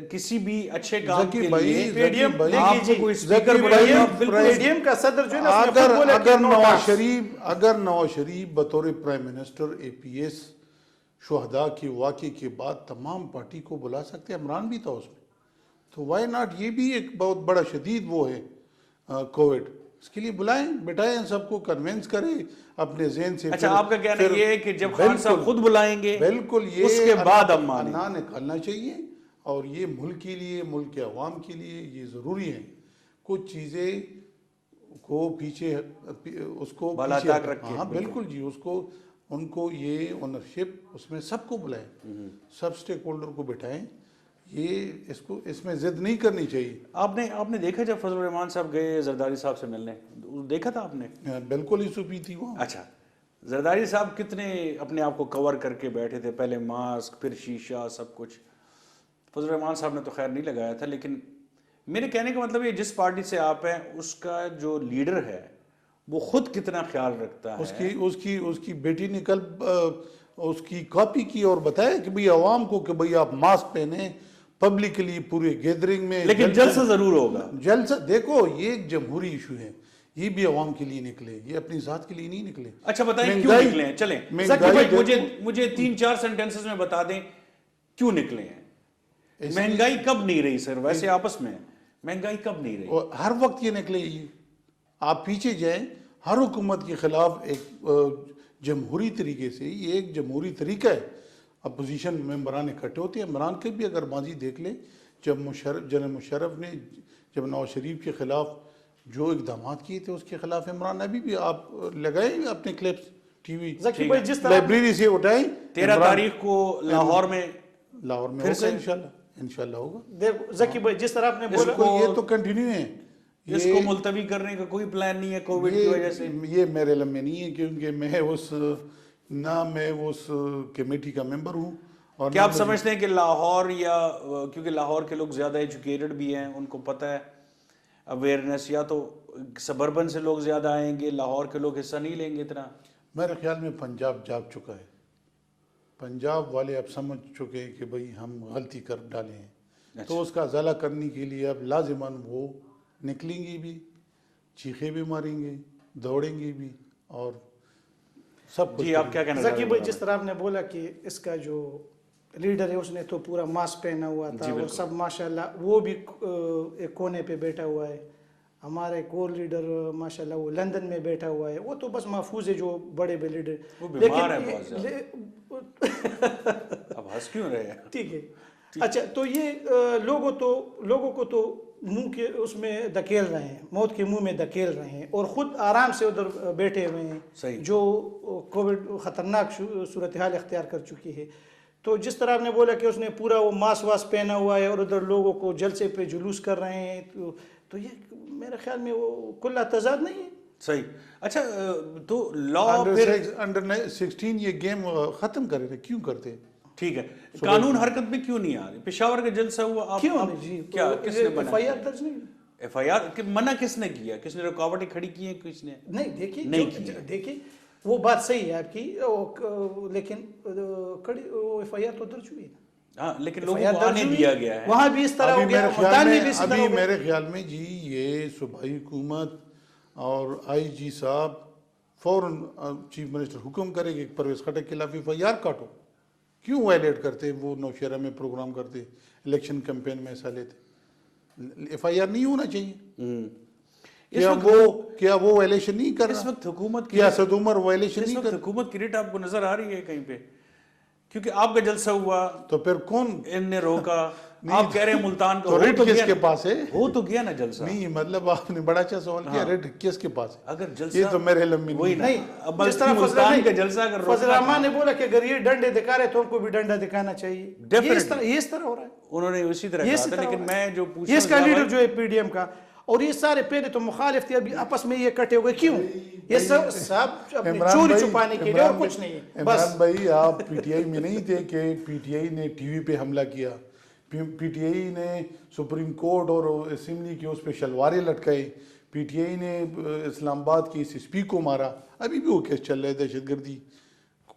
کسی بھی اچھے کام کے لیے آپ کو کوئی اسپیکر بلائے، پیڈیم کا صدر جو ہے نا، اگر نواز شریف بطور prime minister A P S شہداء کے واقعے کے بعد تمام پارٹی کو بلا سکتے، عمران بھی تھا اس میں، تو وائی ناٹ؟ یہ بھی ایک بہت بڑا شدید وہ ہے کووڈ، اس کے لیے بلائیں، بٹھائیں، سب کو کنونس کریں اپنے ذہن سے. اچھا، آپ کا کہنا یہ ہے کہ جب خان صاحب خود بلائیں گے بالکل یہ اس کے بعد ہم مانیں. نکالنا چاہیے، اور یہ ملک کے لیے، ملک کے عوام کے لیے یہ ضروری ہے. کچھ چیزیں کو پیچھے اس کو بالاتاک رکھ کے، ہاں بالکل جی، اس کو ان کو یہ اونرشپ، اس میں سب کو بلائیں، سب سٹیک ہولڈر کو بٹھائیں. یہ اس میں ضد نہیں کرنی چاہیے. آپ نے دیکھا جب فضل الرحمان صاحب گئے زرداری صاحب سے ملنے، دیکھا تھا آپ نے؟ بالکل ہی سوپی تھی وہ. اچھا، زرداری صاحب کتنے اپنے آپ کو کور کر کے بیٹھے تھے، پہلے ماسک، پھر شیشہ، سب کچھ. فضل الرحمان صاحب نے تو خیر نہیں لگایا تھا، لیکن میرے کہنے کا مطلب یہ جس پارٹی سے آپ ہیں اس کا جو لیڈر ہے وہ خود کتنا خیال رکھتا ہے. اس کی بیٹی نے کل اس کی کاپی کی اور بتایا کہ بھئی عوام کو کہ بھئی آپ ماسک پہنیں پبلکلی پورے گیدرنگ میں. لیکن جلسہ ضرور ہوگا. جلسہ دیکھو، یہ ایک جمہوری ایشو ہے، یہ بھی عوام کے لیے نکلے، یہ اپنی ذات کے لیے نہیں نکلے. اچھا بتائیں کیوں نکلے ہیں؟ چلیں ذکی بھائی مجھے 3-4 سینٹنسز میں بتا دیں کیوں نکلے ہیں. مہنگائی کب نہیں رہی سر؟ ویسے آپس میں مہنگائی کب نہیں رہی؟ ہر وقت یہ نکلے. آپ پیچھے جائیں، ہر حکومت کے خلاف ایک جمہوری طریقے سے، یہ ایک جمہوری طریقہ ہے، اپوزیشن ممبران اکٹھے ہوتے ہیں. عمران کے بھی اگر ماضی دیکھ لیں، جب جنرل مشرف نے جب نواز شریف کے خلاف جو اقدامات کیے تھے، اس کے خلاف عمران ابھی بھی آپ لگائیں اپنے کلپس ٹی وی لائبریری سے اٹھائیں. 13 تاریخ کو لاہور میں ہوگا انشاءاللہ ہوگا. دیکھو ذکی بھائی، جس طرح آپ نے بولا یہ تو کنٹینیو ہے، اس کو ملتوی کرنے کا کوئی پلان نہیں ہے کووڈ کی وجہ سے. یہ میرے علم میں نہیں ہے، کیونکہ میں اس کمیٹی کا ممبر ہوں. اور کیا آپ سمجھتے ہیں کہ لاہور، یا کیونکہ لاہور کے لوگ زیادہ ایجوکیٹڈ بھی ہیں، ان کو پتہ ہے اویئرنیس، یا تو سبربن سے لوگ زیادہ آئیں گے، لاہور کے لوگ حصہ نہیں لیں گے اتنا؟ میرے خیال میں پنجاب جاگ چکا ہے، پنجاب والے اب سمجھ چکے ہیں کہ بھئی ہم غلطی کر ڈالے ہیں، تو اس کا ازالہ کرنے کے لیے اب لازماً وہ نکلیں گی بھی، چیخے بھی ماریں گے، دوڑیں گے بھی، اور سب کچھ۔ جی آپ کیا کہنا ذکی بھائی، چاہتے جس طرح آپ نے بولا کہ اس کا جو لیڈر ہے اس نے تو پورا ماسک پہنا ہوا تھا اور سب ماشاءاللہ، وہ بھی ایک کونے پہ بیٹھا ہوا ہے۔ ہمارا ایک اور لیڈر ماشاءاللہ وہ لندن میں بیٹھا ہوا ہے، وہ تو بس محفوظ ہے جو بڑے بڑے لیڈر، وہ بیمار ہے بہت زیادہ، اب ہنس کیوں رہے ہیں؟ ٹھیک ہے، اچھا، تو یہ لوگوں کو تو منہ کے اس میں دھکیل رہے ہیں، موت کے منہ میں دھکیل رہے ہیں، اور خود آرام سے ادھر بیٹھے ہوئے ہیں جو کووڈ خطرناک صورتحال اختیار کر چکی ہے۔ تو جس طرح آپ نے بولا کہ اس نے پورا وہ ماسک واس پہنا ہوا ہے اور ادھر لوگوں کو جلسے پہ جلوس کر رہے ہیں، تو یہ میرے خیال میں وہ کلا تضاد نہیں ہے۔ صحیح۔ اچھا، تو لا انڈر 16 یہ گیم ختم کرے تھے، کیوں کرتے؟ ٹھیک ہے، قانون حرکت میں کیوں نہیں آ رہی؟ پشاور کا جلسہ ہوا، آپ کیوں نہیں جی؟ کیا کس نے ایف آئی آر درج نہیں؟ ایف آئی آر منع کس نے کیا؟ کس نے رکاوٹیں کھڑی کی ہیں؟ کس نے نہیں؟ دیکھیے وہ بات صحیح ہے آپ کی، لیکن ایف آئی آر تو درج ہوئی ہے، ہاں، لیکن لوگوں کو آنے دیا گیا ہے وہاں بھی اس طرح ہو گیا، ملتان میں بھی اس طرح ہو گیا۔ میرے خیال میں جی یہ صوبائی حکومت اور آئی جی صاحب فوراً چیف منسٹر حکم کرے کہ پرویز خٹک کے خلاف ایف آئی آر کاٹو۔ کیوں وائلیٹ کرتے؟ وہ نوشہرہ میں پروگرام کرتے، الیکشن کیمپین میں حصہ لیتے، ایف آئی آر نہیں ہونا چاہیے۔ کیا وہ وائلیشن نہیں کر رہا؟ اس وقت حکومت کیا صد عمر وائلیشن نہیں کر؟ حکومت کی ریٹ آپ کو نظر آ رہی ہے کہیں پہ؟ کیونکہ آپ کا جلسہ ہوا تو پھر کون ان نے روکا، آپ کہہ رہے ہیں ملتان کا، تو ریٹ کس کے پاس ہے؟ ہو تو گیا نا جلسہ۔ نہیں مطلب آپ نے بڑا اچھا سوال کیا، ریٹ کس کے پاس ہے؟ اگر جلسہ یہ تو میرے علم میں نہیں، جس طرح ملتان کا جلسہ اگر فضل الرحمان نے بولا کہ اگر یہ ڈنڈے دکھا رہے تو ان کو بھی ڈنڈا دکھانا چاہیے، یہ اس طرح ہو رہا ہے۔ انہوں نے اسی طرح کہا تھا، لیکن میں جو پوچھ یہ اس کا لیڈر جو ہے پی ڈی ایم کا، اور یہ سارے پہلے تو مخالف تھے، ابھی آپس میں یہ کٹے ہوئے، کیوں؟ یہ سب اپنی چوری چھپانے کے لیے، اور کچھ نہیں ہے۔ عمران بھائی آپ پی ٹی آئی میں نہیں تھے کہ پی ٹی آئی نے ٹی وی پہ حملہ کیا، پی ٹی آئی نے سپریم کورٹ اور اسمبلی کے اس پہ شلواریں لٹکائے، پی ٹی آئی نے اسلام آباد کی ایس پی کو مارا، ابھی بھی وہ کیس چل رہا ہے دہشت گردی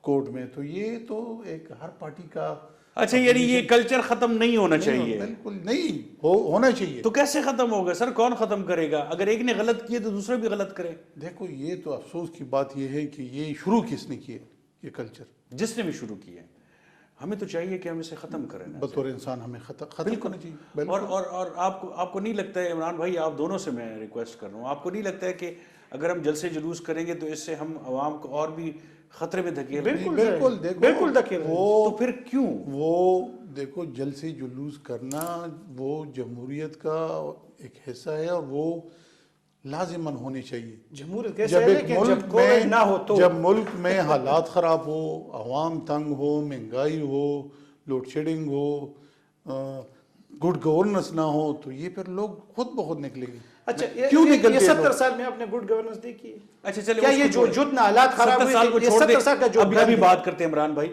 کورٹ میں۔ تو یہ تو ایک ہر پارٹی کا، اچھا، یعنی یہ کلچر ختم نہیں ہونا چاہیے؟ بالکل نہیں ہونا چاہیے۔ تو کیسے ختم ہوگا سر؟ کون ختم کرے گا؟ اگر ایک نے غلط کیے تو دوسرے بھی غلط کرے۔ دیکھو یہ تو افسوس کی بات یہ ہے کہ یہ شروع کس نے کیے، یہ کلچر جس نے بھی شروع کیا ہے، ہمیں تو چاہیے کہ ہم اسے ختم کریں۔ بطور انسان ہمیں ختم کرنا چاہیے۔ اور آپ کو نہیں لگتا ہے عمران بھائی، آپ دونوں سے میں ریکویسٹ کر رہا ہوں، آپ کو نہیں لگتا ہے کہ اگر ہم جلسے جلوس کریں گے تو اس سے ہم عوام کو اور بھی خطرے میں دھکیل رہے ہیں؟ بالکل دھکیل رہے ہیں۔ تو پھر کیوں؟ وہ دیکھو جلسے جلوس کرنا وہ جمہوریت کا ایک حصہ ہے، اور وہ لازماً ہونے چاہیے۔ جمہوریت کیسے ہے لیکن جب کووڈ نہ ہو تو، جب ملک میں حالات خراب ہو، عوام تنگ ہو، مہنگائی ہو، لوڈ شیڈنگ ہو، گڈ گورننس نہ ہو، تو یہ پھر لوگ خود بخود نکلیں گے۔ اچھا، کیوں نکلتے ہیں؟ 70 سال میں آپ نے گڈ گورننس دیکھی ہے؟ اچھا چلے، کیا یہ جو جتنا حالات خراب ہوئے، 70 سال کا جو ابھی بات کرتے ہیں عمران بھائی،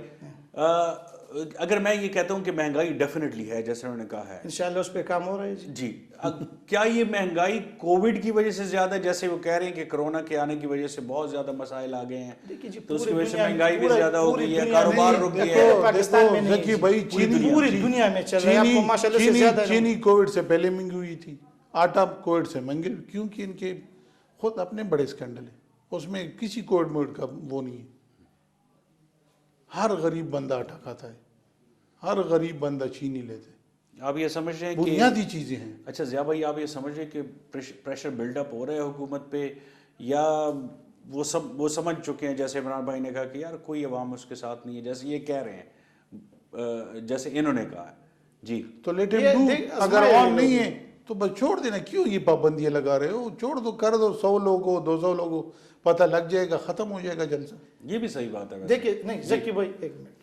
اگر میں یہ کہتا ہوں کہ مہنگائی ڈیفینیٹلی ہے جیسے انہوں نے کہا ہے، انشاءاللہ اس پہ کام ہو رہا ہے جی، کیا یہ مہنگائی کووڈ کی وجہ سے زیادہ ہے؟ جیسے وہ کہہ رہے ہیں کہ کرونا کے آنے کی وجہ سے بہت زیادہ مسائل آ گئے ہیں، تو اس کی وجہ سے مہنگائی بھی زیادہ ہو گئی ہے، کاروبار رک گیا ہے۔ پاکستان میں ذکی بھائی پوری دنیا میں چل رہا ہے، آپ کو ماشاءاللہ سے زیادہ چینی کووڈ سے پہلے مہنگی ہوئی تھی، آٹا کووڈ سے مہنگی، کیونکہ ان کے خود اپنے بڑے اسکینڈل ہیں، اس میں کسی کووڈ موڈ کا وہ نہیں ہے۔ ہر غریب بندہ آٹا کھاتا ہے، ہر غریب بندہ چینی لیتے ہیں، آپ یہ سمجھ رہے ہیں کہ بنیادی چیزیں ہیں۔ اچھا ضیاء بھائی، آپ یہ سمجھ رہے ہیں کہ پریشر بلڈ اپ ہو رہا ہے حکومت پہ، یا وہ سمجھ چکے ہیں جیسے عمران بھائی نے کہا کہ یار کوئی عوام اس کے ساتھ نہیں ہے، جیسے یہ کہہ رہے ہیں، جیسے انہوں نے کہا ہے؟ جی تو لیٹ ہم ڈو، اگر عوام نہیں ہے تو بس چھوڑ دینا، کیوں یہ پابندیاں لگا رہے ہو؟ چھوڑ دو، کر دو، 100 لوگوں 200 لوگوں، پتہ لگ جائے گا، ختم ہو جائے گا جلسہ۔ یہ بھی صحیح بات ہے۔ دیکھیے نہیں ذکی بھائی، ایک منٹ،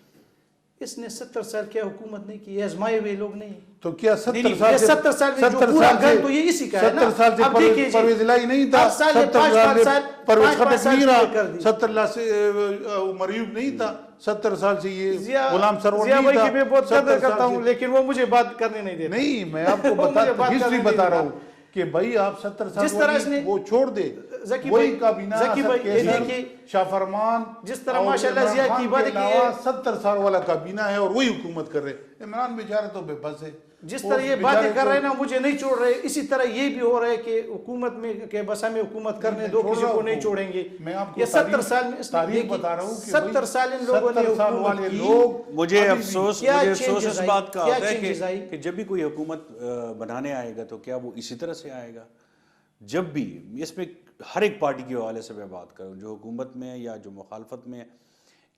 اس نے 70 سال کیا حکومت نہیں کی؟ آزمائے ہوئے لوگ نہیں، تو کیا 70 سال میں جو پورا گھر تو یہ اسی کا ہے نا۔ 70 سال سے پرویز الہی نہیں تھا، 70 سال سے پرویز خٹک نہیں رہا، 70 سال سے عمر ایوب نہیں تھا، 70 سال سے یہ غلام سرور نہیں تھا۔ ضیاء بھائی کی میں بہت قدر کرتا ہوں، لیکن وہ مجھے بات کرنے نہیں دیتا۔ نہیں، میں آپ کو ہسٹری بتا رہا ہوں کہ بھائی آپ 70 جس طرح اس سال نے وہ چھوڑ دے, ذکی وہی بھائی- کابینہ ذکی بھائی، یہ اسد دیکھیے کیسر, شاہ فرمان, جس طرح اور ماشاءاللہ عمران ضیاء خان کی کے بات ہے کہ علاوہ 70 سال والا کابینہ ہے اور وہی حکومت کر رہے. عمران بیچارہ تو بے بس ہے. جس طرح یہ باتیں کر رہے ہیں نا مجھے نہیں چھوڑ رہے, اسی طرح یہ بھی ہو رہا ہے کہ حکومت میں کہ بس ہمیں حکومت کرنے دو, کسی کو نہیں چھوڑیں گے. میں آپ کو یہ 70 سال میں تاریخ بتا رہا ہوں کہ 70 سال ان لوگوں نے 70 سال حکومت والے کی. لوگ مجھے افسوس کیا مجھے افسوس changes اس آئی؟ بات کا کیا ہوتا ہے changes آئی؟ کہ جب بھی کوئی حکومت بنانے آئے گا تو کیا وہ اسی طرح سے آئے گا. جب بھی اس میں ہر ایک پارٹی کے حوالے سے میں بات کروں, جو حکومت میں یا جو مخالفت میں,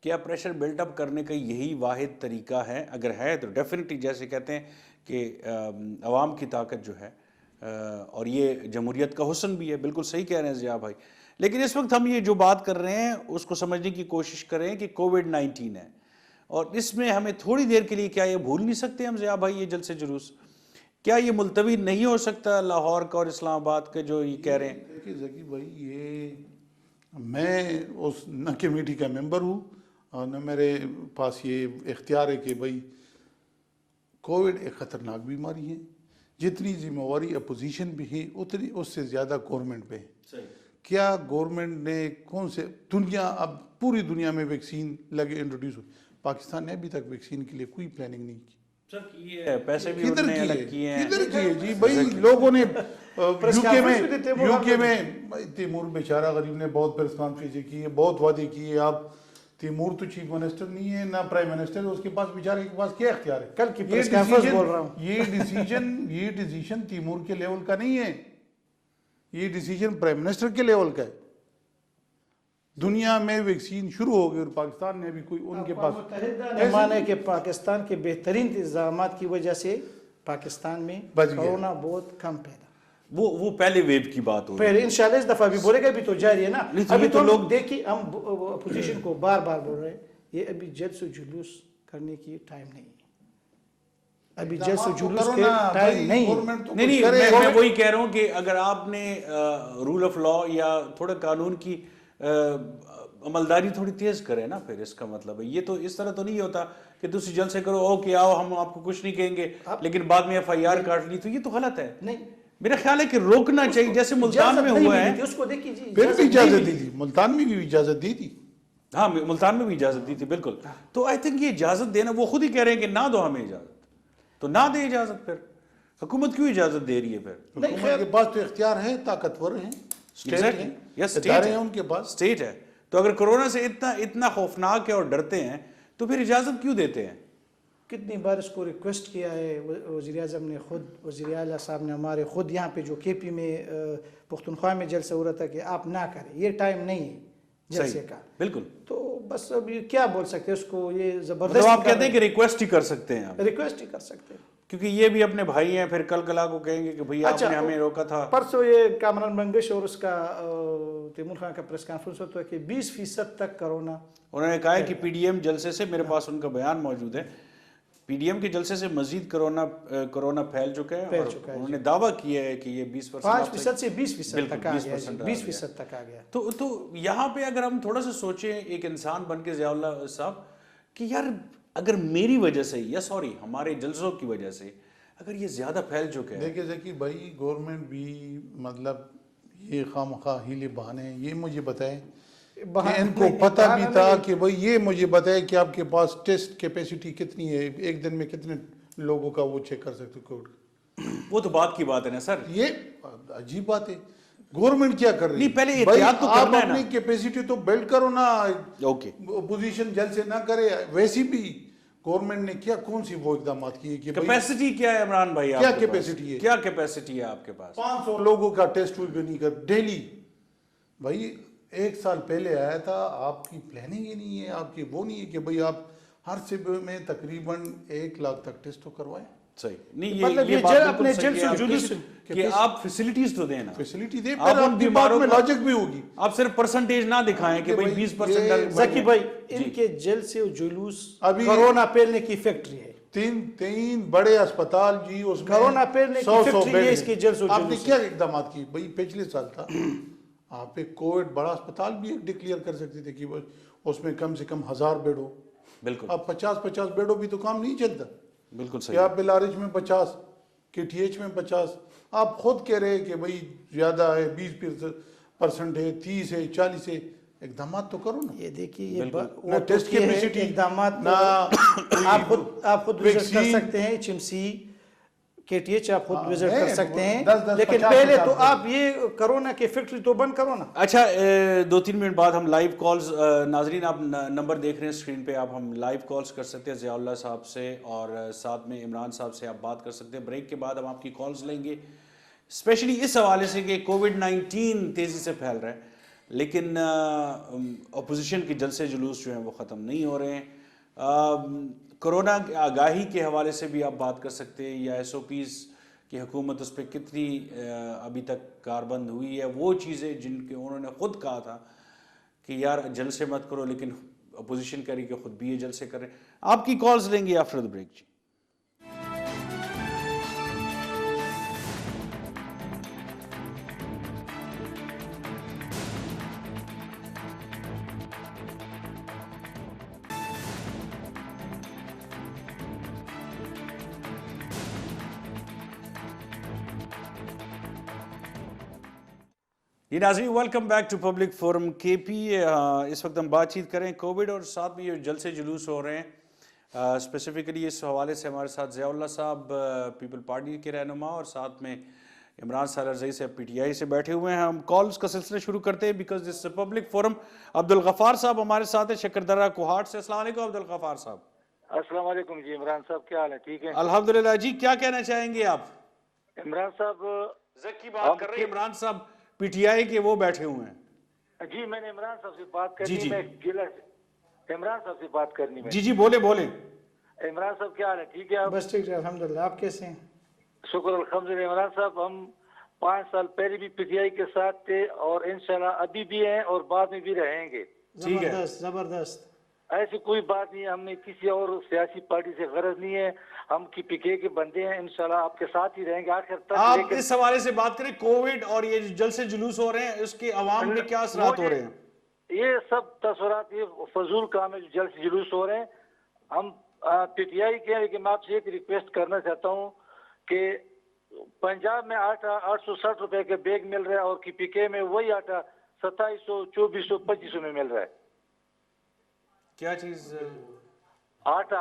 کیا پریشر بلٹ اپ کرنے کا یہی واحد طریقہ ہے؟ اگر ہے تو ڈیفینیٹلی جیسے کہتے ہیں کہ عوام کی طاقت جو ہے, اور یہ جمہوریت کا حسن بھی ہے, بالکل صحیح کہہ رہے ہیں ضیاء بھائی. لیکن اس وقت ہم یہ جو بات کر رہے ہیں اس کو سمجھنے کی کوشش کریں کہ کووڈ-19 ہے, اور اس میں ہمیں تھوڑی دیر کے لیے کیا یہ بھول نہیں سکتے ہم ضیاء بھائی, یہ جلسے جلوس کیا یہ ملتوی نہیں ہو سکتا لاہور کا اور اسلام آباد کے جو یہ کہہ رہے ہیں؟ دیکھیے ذکی بھائی, یہ میں اس نہ کمیٹی کا ممبر ہوں اور نہ میرے پاس یہ اختیار ہے کہ بھائی کووڈ ایک خطرناک بیماری ہے, جتنی ذمہ داری اپوزیشن بھی ہے اتنی اس سے زیادہ گورنمنٹ پہ ہے. کیا گورنمنٹ نے کون سے دنیا, اب پوری دنیا میں ویکسین لگے انٹروڈیوس ہوئی, پاکستان نے ابھی تک ویکسین کے لیے کوئی پلاننگ نہیں کی. پیسے بھی انہوں نے الگ کیے ہیں. کدھر کیے جی بھائی, لوگوں نے یو کے میں تیمور بیچارہ غریب نے بہت پریس کانفرنسیں کی ہے, بہت وعدے کیے. آپ تیمور تو چیف منسٹر نہیں ہے نہ پرائم منسٹر, اس کے پاس بیچارے کے پاس کیا اختیار ہے؟ کل کی پریس کانفرنس بول رہا ہوں. یہ ڈیسیجن تیمور کے لیول کا نہیں ہے, یہ ڈیسیجن پرائم منسٹر کے لیول کا ہے. دنیا میں ویکسین شروع ہو گئی اور پاکستان نے ابھی کوئی ان کے پاس مانا ہے کہ پاکستان کے بہترین انتظامات کی وجہ سے پاکستان میں کورونا بہت کم پیدا. وہ پہلے ویو کی بات ہو رہی ہے. پہلے انشاءاللہ اس دفعہ بھی بولے گا, ابھی تو جاری ہے نا. ابھی تو لوگ دیکھیے, ہم اپوزیشن کو بار بار بول رہے ہیں یہ ابھی جلسہ و جلوس کرنے کی ٹائم نہیں ہے, ابھی جلسہ و جلوس کے ٹائم نہیں ہے. نہیں میں وہی کہہ رہا ہوں کہ اگر آپ نے رول آف لا یا تھوڑا قانون کی عملداری تھوڑی تیز کرے نا, پھر اس کا مطلب ہے یہ تو اس طرح تو نہیں ہوتا کہ دوسری جلسے کرو اوکے آؤ ہم آپ کو کچھ نہیں کہیں گے لیکن بعد میں ایف آئی آر کاٹ لی, تو یہ تو غلط ہے. نہیں, میرا خیال ہے کہ روکنا چاہیے جیسے ملتان میں ہوا ہے. اس کو دیکھیے جی, پھر بھی اجازت دی تھی, ملتان میں بھی اجازت دی تھی. ہاں ملتان میں بھی اجازت دی تھی بالکل. تو آئی تھنک یہ اجازت دینا, وہ خود ہی کہہ رہے ہیں کہ نہ دو ہمیں اجازت, تو نہ دے اجازت. پھر حکومت کیوں اجازت دے رہی ہے؟ پھر حکومت کے پاس تو اختیار ہے, طاقتور ہیں, ادارے ہیں ان کے پاس, اسٹیٹ ہے. تو اگر کورونا سے اتنا خوفناک ہے اور ڈرتے ہیں تو پھر اجازت کیوں دیتے ہیں؟ کتنی بار اس کو ریکویسٹ کیا ہے وزیر اعظم نے خود, وزیر اعلیٰ صاحب نے ہمارے خود, یہاں پہ جو کے پی میں پختونخوا میں جلسہ ہو رہا تھا کہ آپ نہ کریں, یہ ٹائم نہیں ہے جلسے کا. بالکل. تو بس اب یہ کیا بول سکتے ہیں اس کو, یہ زبردست تو آپ کہتے ہیں کہ ریکویسٹ ہی کر سکتے ہیں, ریکویسٹ ہی کر سکتے ہیں, کیونکہ یہ بھی اپنے بھائی ہیں, پھر کل کلا کو کہیں گے کہ بھئی آپ نے ہمیں روکا تھا. پرسوں یہ کامران منگش اور اس کا تیمور خان کا پریس کانفرنس ہوتا ہے کہ 20% تک کرونا, انہوں نے کہا ہے کہ پی ڈی ایم جلسے سے, میرے پاس ان کا بیان موجود ہے, پی ڈی ایم کے جلسے سے مزید کرونا پھیل چکا ہے, اور انہوں نے دعویٰ کیا ہے کہ یہ 5% سے 20% تک آ گیا, 20% تک آ گیا. تو یہاں پہ اگر ہم تھوڑا سا سوچیں ایک انسان بن کے ضیاء اللہ صاحب کہ یار اگر میری وجہ سے یا سوری ہمارے جلسوں کی وجہ سے اگر یہ زیادہ پھیل چکے ہیں. دیکھیں ذکی بھائی, گورنمنٹ بھی مطلب یہ خواہ ہیلے بہانے, یہ مجھے بتائیں کہ ان کو پتہ بھی تھا کہ بھئی یہ مجھے بتائے کہ آپ کے پاس ٹیسٹ کیپیسٹی کتنی ہے, ایک دن میں کتنے لوگوں کا وہ چیک کر سکتے کووڈ. وہ تو بات کی بات ہے نا سر, یہ عجیب بات ہے. گورنمنٹ کیا کر رہی ہے؟ نہیں پہلے احتیاط تو کرنا ہے نا, اپنی کیپیسٹی تو بلڈ کرو نا, اوکے اپوزیشن جلسے نہ کرے. ویسی بھی گورنمنٹ نے کیا کون سی وہ اقدامات کیے کہ کیپیسٹی کیا ہے عمران بھائی, کیا کیپیسٹی ہے, کیا کیپیسٹی ہے آپ کے پاس؟ 500 لوگوں کا ٹیسٹ بھی نہیں کر ڈیلی. بھائی 1 سال پہلے آیا تھا, آپ کی پلاننگ ہی نہیں ہے, آپ کی وہ نہیں ہے کہ بھئی آپ ہر صوبے میں تقریباً 1 لاکھ تک ٹیسٹ تو کروائیں. صحیح نہیں, مطلب یہ یہ اپنے جلسے و جلوس کہ آپ فیسلٹیز تو دیں نا, فیسلٹی دیں, پھر آپ کی بات میں لاجک بھی ہوگی. آپ صرف پرسنٹیج نہ دکھائیں کہ بھئی 20%. ذکی بھائی, ان کے جلسے و جلوس کرونا پھیلنے کی فیکٹری ہے. 3 بڑے اسپتال جی, اس میں کرونا پھیلنے کی فیکٹری ہے اس کے جلسے و جلوس. آپ نے کیا اقدامات کی بھئی؟ پچھلے سال تھا, آپ ایک کووڈ بڑا اسپتال بھی ڈکلیئر کر سکتے تھے کہ اس میں کم سے کم 1000 بیڈ ہو. بالکل. اب 50 بیڈوں بھی تو کام نہیں چلتا. بالکل صحیح. کیا بلارج میں 50, KTH میں 50, آپ خود کہہ رہے کہ بھائی زیادہ ہے, 20% ہے, 30 ہے, 40 ہے, اقدامات تو کرو نا. یہ دیکھیے یہ نہ ٹیسٹ کیپیسٹی, اقدامات نہ آپ خود وزٹ کر سکتے ہیں HMC KTH, آپ خود وزٹ کر سکتے ہیں, لیکن پہلے تو آپ یہ کرو نا کہ فیکٹری تو بند کرو نا. اچھا 2-3 منٹ بعد ہم لائیو کالز, ناظرین آپ نمبر دیکھ رہے ہیں اسکرین پہ, آپ ہم لائیو کالز کر سکتے ہیں ضیاء اللہ صاحب سے, اور ساتھ میں عمران صاحب سے آپ بات کر سکتے ہیں. بریک کے بعد ہم آپ کی کالز لیں گے, اسپیشلی اس حوالے سے کہ کووڈ-19 تیزی سے پھیل رہا ہے, لیکن اپوزیشن کے جلسے جلوس جو ہیں وہ ختم نہیں ہو رہے ہیں. کرونا آگاہی کے حوالے سے بھی آپ بات کر سکتے ہیں, یا SOPs کی حکومت اس پہ کتنی ابھی تک کاربند ہوئی ہے, وہ چیزیں جن کے انہوں نے خود کہا تھا کہ یار جلسے مت کرو, لیکن اپوزیشن کہہ رہی کہ خود بھی یہ جلسے کریں. آپ کی کالز لیں گے آفٹر دی بریک. جی جی ناظرین, welcome back to public forum KP. اس وقت ہم بات چیت کریں کووڈ اور ساتھ میں یہ جلسے جلوس ہو رہے ہیں. اسپیسیفکلی اس حوالے سے ہمارے ساتھ ضیاء اللہ صاحب پیپل پارٹی کے رہنما, اور ساتھ میں عمران سالرزئی سے PTI سے بیٹھے ہوئے ہیں. ہم کالز کا سلسلہ شروع کرتے ہیں because this public forum. Abdul Ghaffar صاحب ہمارے ساتھ ہیں شکردرہ کوہاٹ سے. السلام علیکم عبدالغفار صاحب. السلام علیکم جی. عمران صاحب کیا حال ہے؟ ٹھیک ہے الحمدللہ. جی کیا کہنا چاہیں گے آپ؟ عمران صاحب کی بات کر رہے ہیں, عمران صاحب PTI کے وہ بیٹھے ہوئے ہیں. جی میں نے عمران صاحب سے بات کرنی, میں عمران صاحب سے بات کرنی میں. جی بولے. عمران صاحب کیا حال ہے؟ ٹھیک ہے آپ؟ بس ٹھیک ہے الحمدللہ. آپ کیسے ہیں؟ شکر الحمدللہ. عمران صاحب ہم 5 سال پہلے بھی PTI کے ساتھ تھے, اور انشاءاللہ ابھی بھی ہیں اور بعد میں بھی رہیں گے. زبردست. ایسی کوئی بات نہیں, ہم نے کسی اور سیاسی پارٹی سے غرض نہیں ہے, ہم PK کے بندے ہیں. انشاءاللہ آپ کے ساتھ ہی رہیں گے آخر تک. آپ اس حوالے سے بات کریں, کووڈ اور یہ جلسے جلوس ہو رہے ہیں, اس کے عوام پہ کیا اثرات ہو رہے ہیں؟ یہ سب تصورات, یہ فضول کام ہے جو جلسے جلوس ہو رہے ہیں. ہم PTI کے, لیکن میں آپ سے ایک ریکویسٹ کرنا چاہتا ہوں کہ پنجاب میں آٹا 860 روپے کے بیگ مل رہا ہے, اور PK میں وہی آٹا 2700, 2400, 2500 میں مل رہا ہے. کیا چیز؟ آٹا.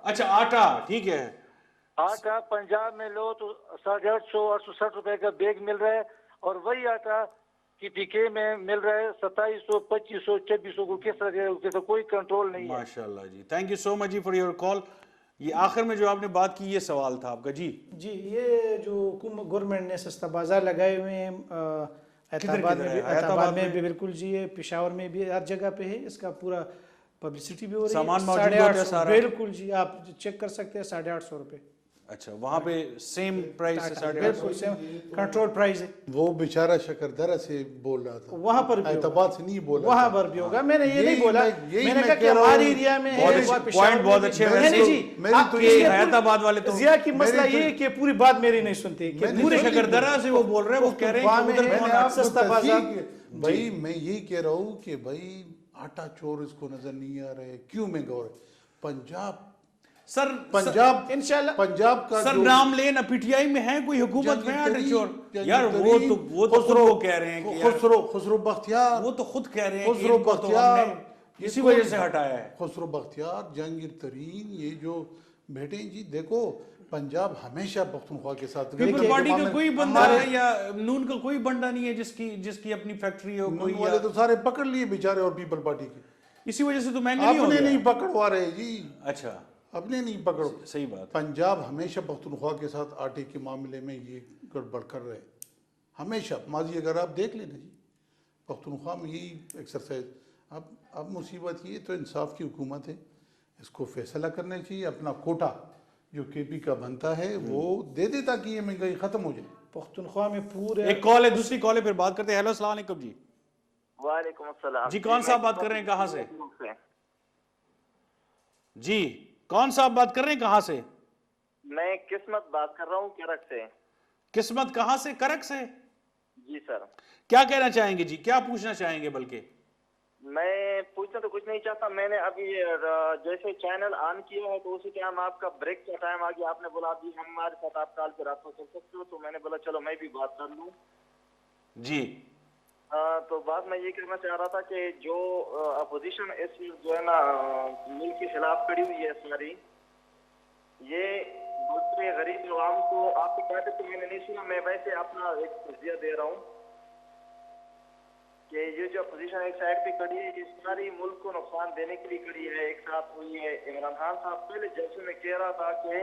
اچھا آٹا, ٹھیک ہے. آٹا پنجاب میں لو تو 850, 860 روپے کا بیگ مل رہا ہے, اور وہی آٹا PK میں مل رہا ہے 2700, 2500, 2600 کو. کس طرح سے کوئی کنٹرول نہیں ہے. ماشاءاللہ جی, thank you so much ji for your call. یہ آخر میں جو آپ نے بات کی, یہ سوال تھا آپ کا. جی یہ جو گورنمنٹ نے سستا بازار لگائے ہوئے ہیں احتاباد میں بھی, بالکل جی, ہے پشاور میں بھی, ہر جگہ پہ ہے. اس کا پورا پبلسٹی بھی ہو رہی ہے. سامان موجود ہوتا ہے سارا. بالکل جی, آپ چیک کر سکتے ہیں 850 روپے. اچھا, وہاں پہ سیم پرائس ہے 850. بالکل سیم کنٹرول پرائز ہے. وہ بیچارہ شکردرہ سے بول رہا تھا, وہاں پر بھی احتاباد سے نہیں بول رہا, وہاں پر بھی ہوگا. میں نے یہ نہیں بولا, میں نے کہا کہ ہماری ایریا میں پوائنٹ بہت اچھے ہیں. احتاباد والے تو ضیاء کی مسئلہ یہ ہے کہ پوری بات میری نہیں سنتے, کہ پورے شکردرہ سے وہ بول رہے ہیں, وہ کہہ رہے ہیں کہ سستا بازار. بھائی میں یہی کہہ رہا ہوں کہ بھائی آٹا چور اس کو نظر نہیں آ رہے, کیوں میں گور ہے. انشاءاللہ پنجاب کا سر نام لیں نا, PTI میں ہے کوئی حکومت میں آٹا چور؟ یار وہ تو خود وہ کہہ رہے ہیں کہ خسرو بختیار, وہ تو خود کہہ رہے ہیں کہ خسرو بختیار اسی وجہ سے ہٹایا ہے. خسرو بختیار, جہانگیر ترین, یہ جو بیٹے جی دیکھو پنجاب ہمیشہ پختونخوا کے ساتھ. پیپل پارٹی کا کوئی بندہ ہے یا نون کا کوئی بندہ نہیں ہے جس کی اپنی فیکٹری ہو؟ نون والے تو سارے پکڑ لیے بیچارے, اور پیپل پارٹی کے اسی وجہ سے تو مہنگے نہیں ہو گئے. اپنے نہیں پکڑوا رہے جی. اچھا, اپنے نہیں پکڑو. صحیح بات. پنجاب ہمیشہ پختونخوا کے ساتھ آٹے کے معاملے میں یہ گڑبڑ کر رہے ہمیشہ. ماضی اگر آپ دیکھ لینا جی, پختونخوا میں یہی ایکسرسائز. اب مصیبت یہ تو انصاف کی حکومت ہے, اس کو فیصلہ کرنا چاہیے. اپنا کوٹا جو KP کا بنتا ہے وہ دے دے تاکہ یہ مہنگائی ختم ہو جائے. پختونخوا میں پورے ایک کال ہے, دوسری کال ہے, پھر بات کرتے ہیں. ہیلو السلام علیکم جی. وعلیکم السلام. جی کون صاحب بات کر رہے ہیں, کہاں سے؟ جی کون صاحب بات کر رہے ہیں, کہاں سے؟ میں قسمت بات کر رہا ہوں کرک سے. قسمت کہاں سے؟ کرک سے. جی سر. کیا کہنا چاہیں گے جی, کیا پوچھنا چاہیں گے؟ بلکہ میں پوچھنا تو کچھ نہیں چاہتا. میں نے ابھی جیسے چینل آن کیا ہے تو اسی ٹائم آپ کا بریک کا ٹائم آ گیا. آپ نے بولا ابھی ہمارے ساتھ آپ کال پہ رابطہ کر سکتے ہو, تو میں نے بولا چلو میں بھی بات کر لوں. جی تو بات میں یہ کہنا چاہ رہا تھا کہ جو اپوزیشن اس جو ہے نا ملک کے خلاف کھڑی ہوئی ہے ساری, یہ دوسرے غریب عوام کو, آپ کو کہتے تو میں نے نہیں سنا, میں ویسے اپنا ایک تجزیہ دے رہا ہوں کہ یہ جو اپوزیشن ایک سائڈ پہ کھڑی ہے, یہ ساری ملک کو نقصان دینے کے لیے کھڑی ہے, ایک ساتھ ہوئی ہے. عمران خان صاحب پہلے جلسے میں کہہ رہا تھا کہ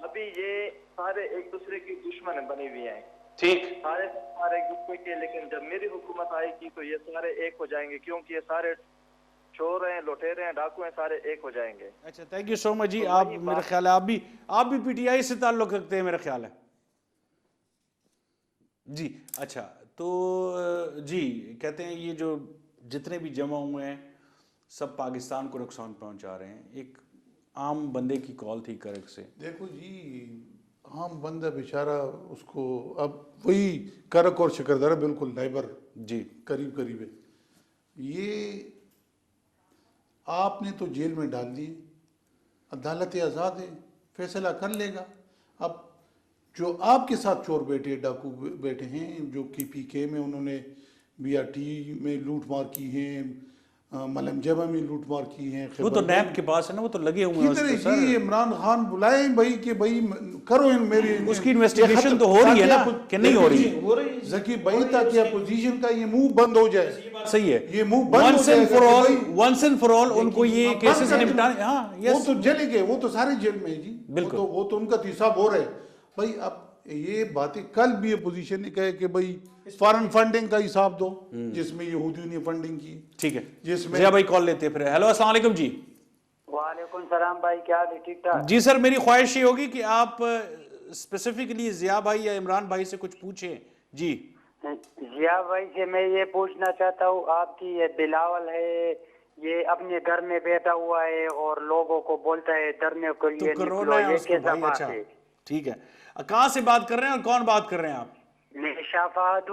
ابھی یہ سارے ایک دوسرے کی دشمن بنے ہوئے ہیں, ٹھیک, سارے ایک دوسرے کے, لیکن جب میری حکومت آئے گی تو یہ سارے ایک ہو جائیں گے, کیونکہ یہ سارے چور ہیں, لٹیرے ہیں, ڈاکو ہیں, سارے ایک ہو جائیں گے. اچھا تھینک یو سو مچ جی. آپ میرا خیال ہے آپ بھی پی ٹی آئی سے تعلق رکھتے ہیں میرا خیال ہے جی. اچھا تو جی کہتے ہیں یہ جو جتنے بھی جمع ہوئے ہیں سب پاکستان کو نقصان پہنچا رہے ہیں. ایک عام بندے کی کال تھی کرک سے. دیکھو جی عام بندہ بیچارہ اس کو اب وہی کرک اور شکردرہ بالکل نائبر جی قریب قریب ہے. یہ آپ نے تو جیل میں ڈال دیے, عدالت آزاد ہے, فیصلہ کر لے گا. اب جو آپ کے ساتھ چور بیٹے ڈاکو بیٹے ہیں جو کہ پی کے میں انہوں نے بی آر ٹی میں لوٹ مار کی ہیں, ملم جبہ میں لوٹ مار کی ہیں, وہ تو نیب کے پاس ہے نا, وہ تو لگے ہوئے ہیں اس پہ سر. جی عمران خان بلائیں بھائی کہ بھائی کرو میری اس کی انویسٹیگیشن تو ہو رہی ہے نا کہ نہیں ہو رہی؟ ذکی بھائی تاکہ اپوزیشن کا یہ منہ بند ہو جائے. صحیح ہے, یہ منہ بند ہو جائے ونس اینڈ فار آل ان کو یہ کیسز نمٹانے. ہاں وہ تو جیل گئے, وہ تو سارے جیل میں ہیں جی, بالکل وہ تو ان کا حساب ہو رہا ہے بھائی. اب یہ باتیں کل بھی اپوزیشن نے کہے کہ بھائی فارن فنڈنگ کا حساب دو جس میں یہودیوں نے فنڈنگ کی. ٹھیک ہے, جس میں ضیاء بھائی کال لیتے ہیں پھر. ہیلو السلام علیکم جی. وعلیکم السلام بھائی, کیا حال ہے؟ ٹھیک ٹھاک جی سر, میری خواہش یہ ہوگی کہ آپ اسپیسیفکلی ضیاء بھائی یا عمران بھائی سے کچھ پوچھیں. جی ضیاء بھائی سے میں یہ پوچھنا چاہتا ہوں, آپ کی یہ بلاول ہے یہ اپنے گھر میں بیٹھا ہوا ہے اور لوگوں کو بولتا ہے ڈرنے کو تو یہ کرونا ہے اس کو بھائی. اچھا ٹھیک ہے, کہاں سے بات کر رہے ہیں اور کون بات کر رہے ہیں آپ؟ میں شفاعت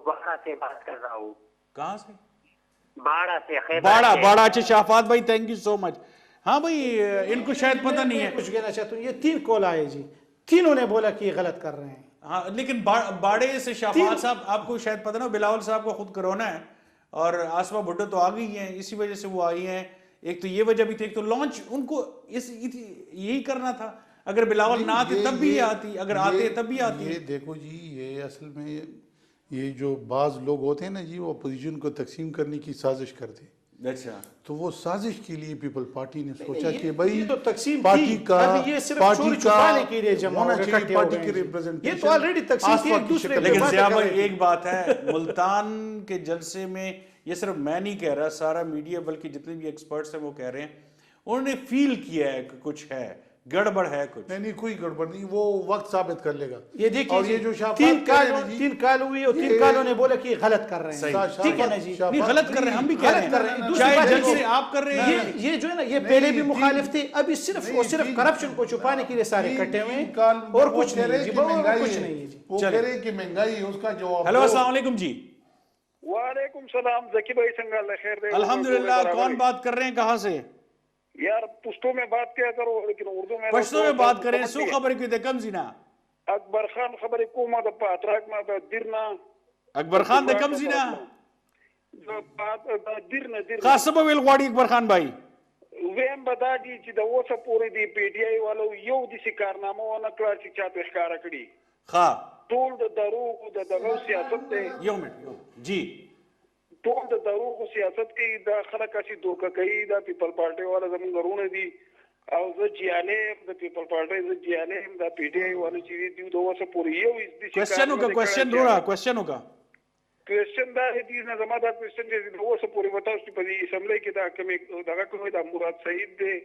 باڑہ سے بات کر رہا ہوں. کہاں سے؟ باڑہ سے. باڑہ. اچھا شافات بھائی تھینک یو سو مچ. ہاں بھائی ان کو شاید پتہ نہیں ہے. کچھ کہنا چاہتا ہوں, یہ 3 کال آئے جی, تینوں نے بولا کہ یہ غلط کر رہے ہیں. ہاں لیکن باڑے سے شافات صاحب آپ کو شاید پتہ نہ, بلاول صاحب کو خود کرونا ہے اور آسما بھٹو تو آ گئی ہیں, اسی وجہ سے وہ آئی ہیں. ایک تو یہ وجہ بھی تھی, ایک تو لانچ ان کو یہی کرنا تھا. اگر بلاول نہ آتے تب بھی یہ آتی, اگر آتے تب بھی آتی. یہ دیکھو جی یہ اصل میں یہ جو بعض لوگ ہوتے ہیں نا جی, وہ اپوزیشن کو تقسیم کرنے کی سازش کرتے ہیں. اچھا تو وہ سازش کے لیے پیپل پارٹی نے سوچا کہ بھائی یہ تو تقسیم پارٹی کا یہ صرف چوری چھپانے کے لیے جمع ہونا ہو گئے, چاہیے اکٹھے ہو پارٹی گئے کی ہیں. ریپرزنٹیشن. یہ تو آلریڈی تقسیم تھی ایک دوسرے لیکن ضیاء بھائی ایک بات ہے, ملتان کے جلسے میں یہ صرف میں نہیں کہہ رہا, سارا میڈیا بلکہ جتنے بھی ایکسپرٹس ہیں وہ کہہ رہے ہیں, انہوں نے فیل کیا ہے کہ کچھ ہے, گڑبڑ ہے کچھ. نہیں کوئی گڑبڑ نہیں, وہ وقت ثابت کر لے گا. یہ دیکھیے, اور یہ جو 3 کال ہوئی اور 3 کالوں نے بولا کہ یہ غلط کر رہے ہیں. ٹھیک ہے نا جی, نہیں غلط کر رہے ہیں, ہم بھی کہہ رہے ہیں, چاہے جلسے آپ کر رہے ہیں. یہ جو ہے نا یہ پہلے بھی مخالف تھے, ابھی صرف اور صرف کرپشن کو چھپانے کے لیے سارے اکٹھے ہوئے ہیں اور کچھ نہیں جی, کچھ نہیں ہے جی. وہ کہہ رہے کہ مہنگائی ہے, اس کا جواب. ہیلو السلام علیکم جی. وعلیکم السلام, ذکی بھائی سنگا اللہ خیر دے. الحمدللہ, کون بات کر رہے ہیں, کہاں سے؟ یار پشتو میں بات کیا کرو لیکن اردو میں پشتو میں بات کریں. سو خبر کی دے کم زینا اکبر خان خبر کو ما د پاتراک ما د درنا اکبر خان دے کم زینا بات درنا خاصه ویل غواړي اکبر خان بھائی ویم بدا دي چې د اوسه پوری دی پی D I Wular you the کارنامه ونه کړ چې چا په ښکارا کړي. ها ټول د دروغ د دغه سیاست دی. یو منټ جی, ټول د دروغ سیاست کې د خلک چې دوکه کوي د پیپل پارټي والا زمونږ غرونه دي او زه جیاله د پیپل پارټي زه جیاله د پی ډی آی والو چې دی د اوسه پوری یو د کوېسچن ہوگا کوېسچن ہوگا کوېسچن دا دی نه زما دا کوېسچن دی د اوسه پوری وتا چې په دې اسمبلی کې دا کومه دغه کومه د مراد سعید دی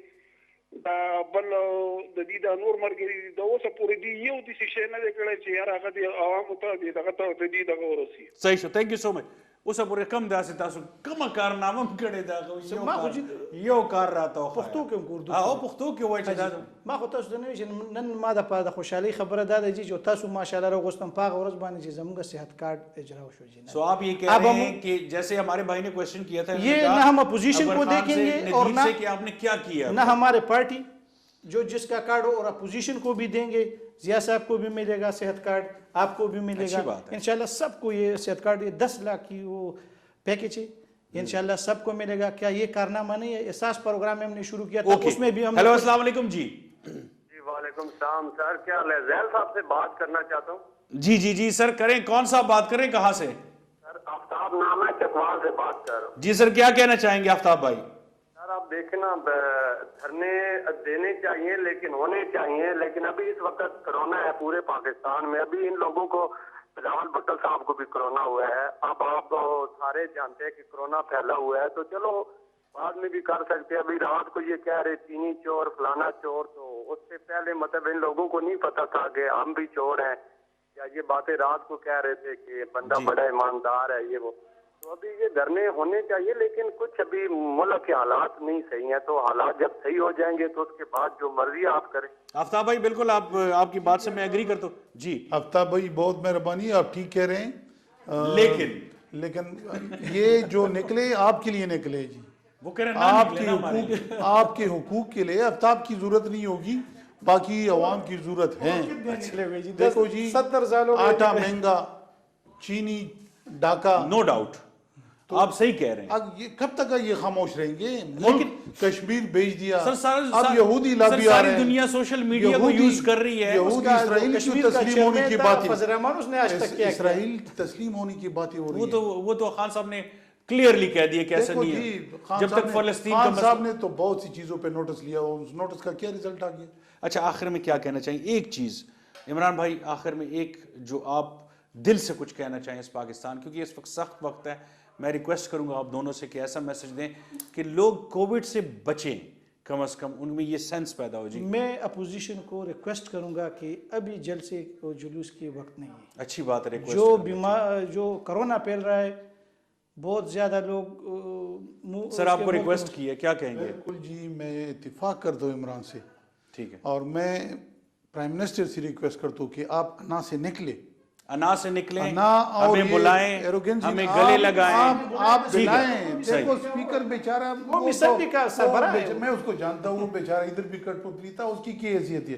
دا بل د دې د نور مرګري د اوسه پوری دی یو د شي نه کړی چې یار هغه د عوامو ته دغه ته د دې دغه ورسي. صحیح شو, تھینک یو سو مچ. اوسه پوری کم داسې تاسو کم ما کارنامه کړی دا ما خو چې یو کار راته پښتو کې اردو او پښتو کې وای چې دا ما خو تاسو ته نه چې نن ما د پاره د خوشحالي خبره ده چې تاسو ماشاءالله راغوستم په هغه ورځ باندې چې زموږ صحت کارت اجرا وشو جی. سو آپ یہ کہہ رہے ہیں کہ جیسے ہمارے بھائی نے کوشچن کیا تھا یہ نہ ہم اپوزیشن کو دیکھیں گے اور نہ کہ آپ نے کیا کیا نہ ہمارے پارٹی جو جس کا کارڈ ہو اور اپوزیشن کو بھی دیں گے. ضیاء صاحب کو بھی ملے گا صحت کارڈ, آپ کو بھی ملے گا انشاءاللہ سب کو. یہ صحت کارڈ یہ 10 لاکھ کی وہ پیکیج ہے انشاءاللہ سب کو ملے گا. کیا یہ کارنامہ نہیں ہے؟ احساس پروگرام میں ہم نے شروع کیا تھا اس میں بھی ہم. ہیلو السلام علیکم جی. جی وعلیکم السلام سر, کیا حال ہے؟ زیل صاحب سے بات کرنا چاہتا ہوں. جی جی جی سر کریں. کون صاحب بات کر رہے ہیں, کہاں سے؟ سر آفتاب نام ہے, چکوال سے بات کر رہا ہوں. جی سر کیا کہنا چاہیں گے آفتاب بھائی؟ سر آپ دیکھیں نا, دھرنے دینے چاہیے لیکن ہونے چاہیے, لیکن ابھی اس وقت کرونا ہے پورے پاکستان میں. ابھی ان لوگوں کو بلاول بھٹو صاحب کو بھی کرونا ہوا ہے. اب آپ سارے جانتے ہیں کہ کرونا پھیلا ہوا ہے, تو چلو بعد میں بھی کر سکتے ہیں. ابھی رات کو یہ کہہ رہے چینی چور فلانا چور, تو اس سے پہلے مطلب ان لوگوں کو نہیں پتا تھا کہ ہم بھی چور ہیں. یا یہ باتیں رات کو کہہ رہے تھے کہ بندہ بڑا ایماندار ہے یہ وہ. تو ابھی یہ دھرنے ہونے چاہیے لیکن کچھ ابھی ملک کے حالات نہیں صحیح ہیں. تو حالات جب صحیح ہو جائیں گے تو اس کے بعد جو مرضی آپ کریں. آفتاب بھائی بالکل آپ کی بات سے میں ایگری کرتا ہوں جی. آفتاب بھائی بہت مہربانی, آپ ٹھیک کہہ رہے ہیں, لیکن یہ جو نکلے آپ کے لیے نکلے جی. وہ کہہ رہے ہیں آپ کے حقوق کے لیے آفتاب کی ضرورت نہیں ہوگی, باقی عوام کی ضرورت ہے. دیکھو جی 70 سالوں آٹا مہنگا, چینی ڈاکہ, نو ڈاؤٹ آپ صحیح کہہ رہے ہیں. اب یہ کب تک یہ خاموش رہیں گے؟ ملک کشمیر بیچ دیا, اب یہودی لابی آ رہے ساری ہیں, دنیا سوشل میڈیا کو یوز کر رہی ہے. یہودی اسرائیل کی تسلیم ہونے کی بات ہے, اسرائیل تسلیم ہونے کی باتیں ہو رہی ہیں. وہ تو خان صاحب نے کلیئرلی کہہ دیا کہ ایسا نہیں ہے. جب تک فلسطین خان صاحب نے تو بہت سی چیزوں پہ نوٹس لیا, اس نوٹس کا کیا ریزلٹ آ گیا؟ اچھا آخر میں کیا کہنا چاہیں؟ ایک چیز عمران بھائی آخر میں ایک جو آپ دل سے کچھ کہنا چاہیں اس پاکستان, کیونکہ اس وقت سخت وقت ہے. میں ریکویسٹ کروں گا آپ دونوں سے کہ ایسا میسج دیں کہ لوگ کووڈ سے بچیں, کم از کم ان میں یہ سینس پیدا ہو جائے. میں اپوزیشن کو ریکویسٹ کروں گا کہ ابھی جلسے کو جلوس کی وقت نہیں ہے. اچھی بات ہے. جو کرونا پھیل رہا ہے, بہت زیادہ لوگ سر آپ کو ریکویسٹ کی ہے, کیا کہیں گے؟ بالکل جی, میں اتفاق کرتا ہوں عمران سے, ٹھیک ہے, اور میں پرائم منسٹر سے ریکویسٹ کرتا ہوں کہ آپ انا سے نکلیں, انا سے نکلیں, ہمیں بلائیں, ہمیں گلے لگائیں, آپ بلائیں. دیکھو سپیکر بیچارہ وہ اسمبلی کا سربراہ ہے, میں اس کو جانتا ہوں, بیچارہ ادھر بھی کٹ پتلی تھا, اس کی کیا حیثیت ہے؟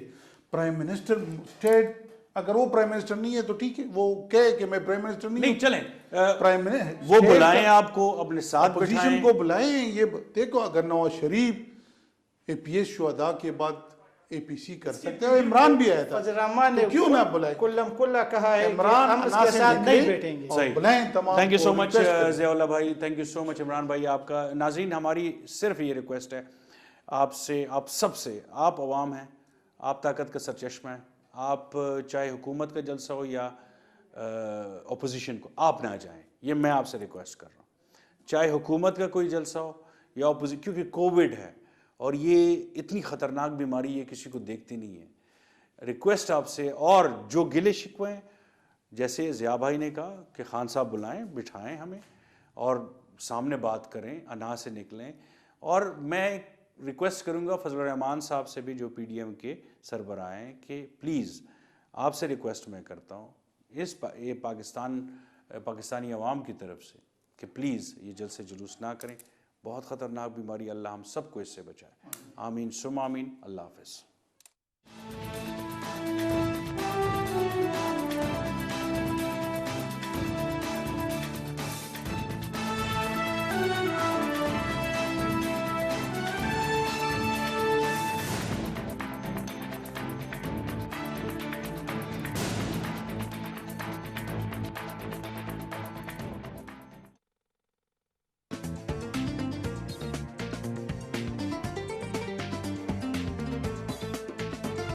پرائم منسٹر اسٹیٹ, اگر وہ پرائم منسٹر نہیں ہے تو ٹھیک ہے, وہ کہے کہ میں پرائم منسٹر نہیں, چلیں پرائم منسٹر وہ بلائیں, آپ کو اپنے ساتھ بٹھائیں, اپوزیشن کو بلائیں. یہ دیکھو اگر نواز شریف اے پی ایس شہداء کے بعد اے پی سی کر سکتے ہیں, عمران بھی آیا تھا, نے کیوں نہ بلائے؟ کلا کہا ہے عمران ہم اس کے ساتھ نہیں بیٹھیں گے. صحیح, بلائیں تمام. تھینک یو سو مچ ضیاء اللہ بھائی, تھینک یو سو مچ عمران بھائی. آپ کا ناظرین ہماری صرف یہ ریکویسٹ ہے آپ سے, آپ سب سے, آپ عوام ہیں, آپ طاقت کا سرچشمہ ہیں, آپ چاہے حکومت کا جلسہ ہو یا اپوزیشن کو, آپ نہ جائیں. یہ میں آپ سے ریکویسٹ کر رہا ہوں, چاہے حکومت کا کوئی جلسہ ہو یا اپوزیشن, کیونکہ کووڈ ہے اور یہ اتنی خطرناک بیماری ہے, کسی کو دیکھتی نہیں ہے. ریکویسٹ آپ سے, اور جو گلے شکوے ہیں جیسے ضیاء بھائی نے کہا کہ خان صاحب بلائیں, بٹھائیں ہمیں اور سامنے بات کریں, انا سے نکلیں. اور میں ریکویسٹ کروں گا فضل الرحمان صاحب سے بھی جو پی ڈی ایم کے سربراہ ہیں کہ پلیز آپ سے ریکویسٹ میں کرتا ہوں یہ پاکستانی عوام کی طرف سے کہ پلیز یہ جلسے جلوس نہ کریں. بہت خطرناک بیماری, اللہ ہم سب کو اس سے بچائے. آمین سم آمین. اللہ حافظ.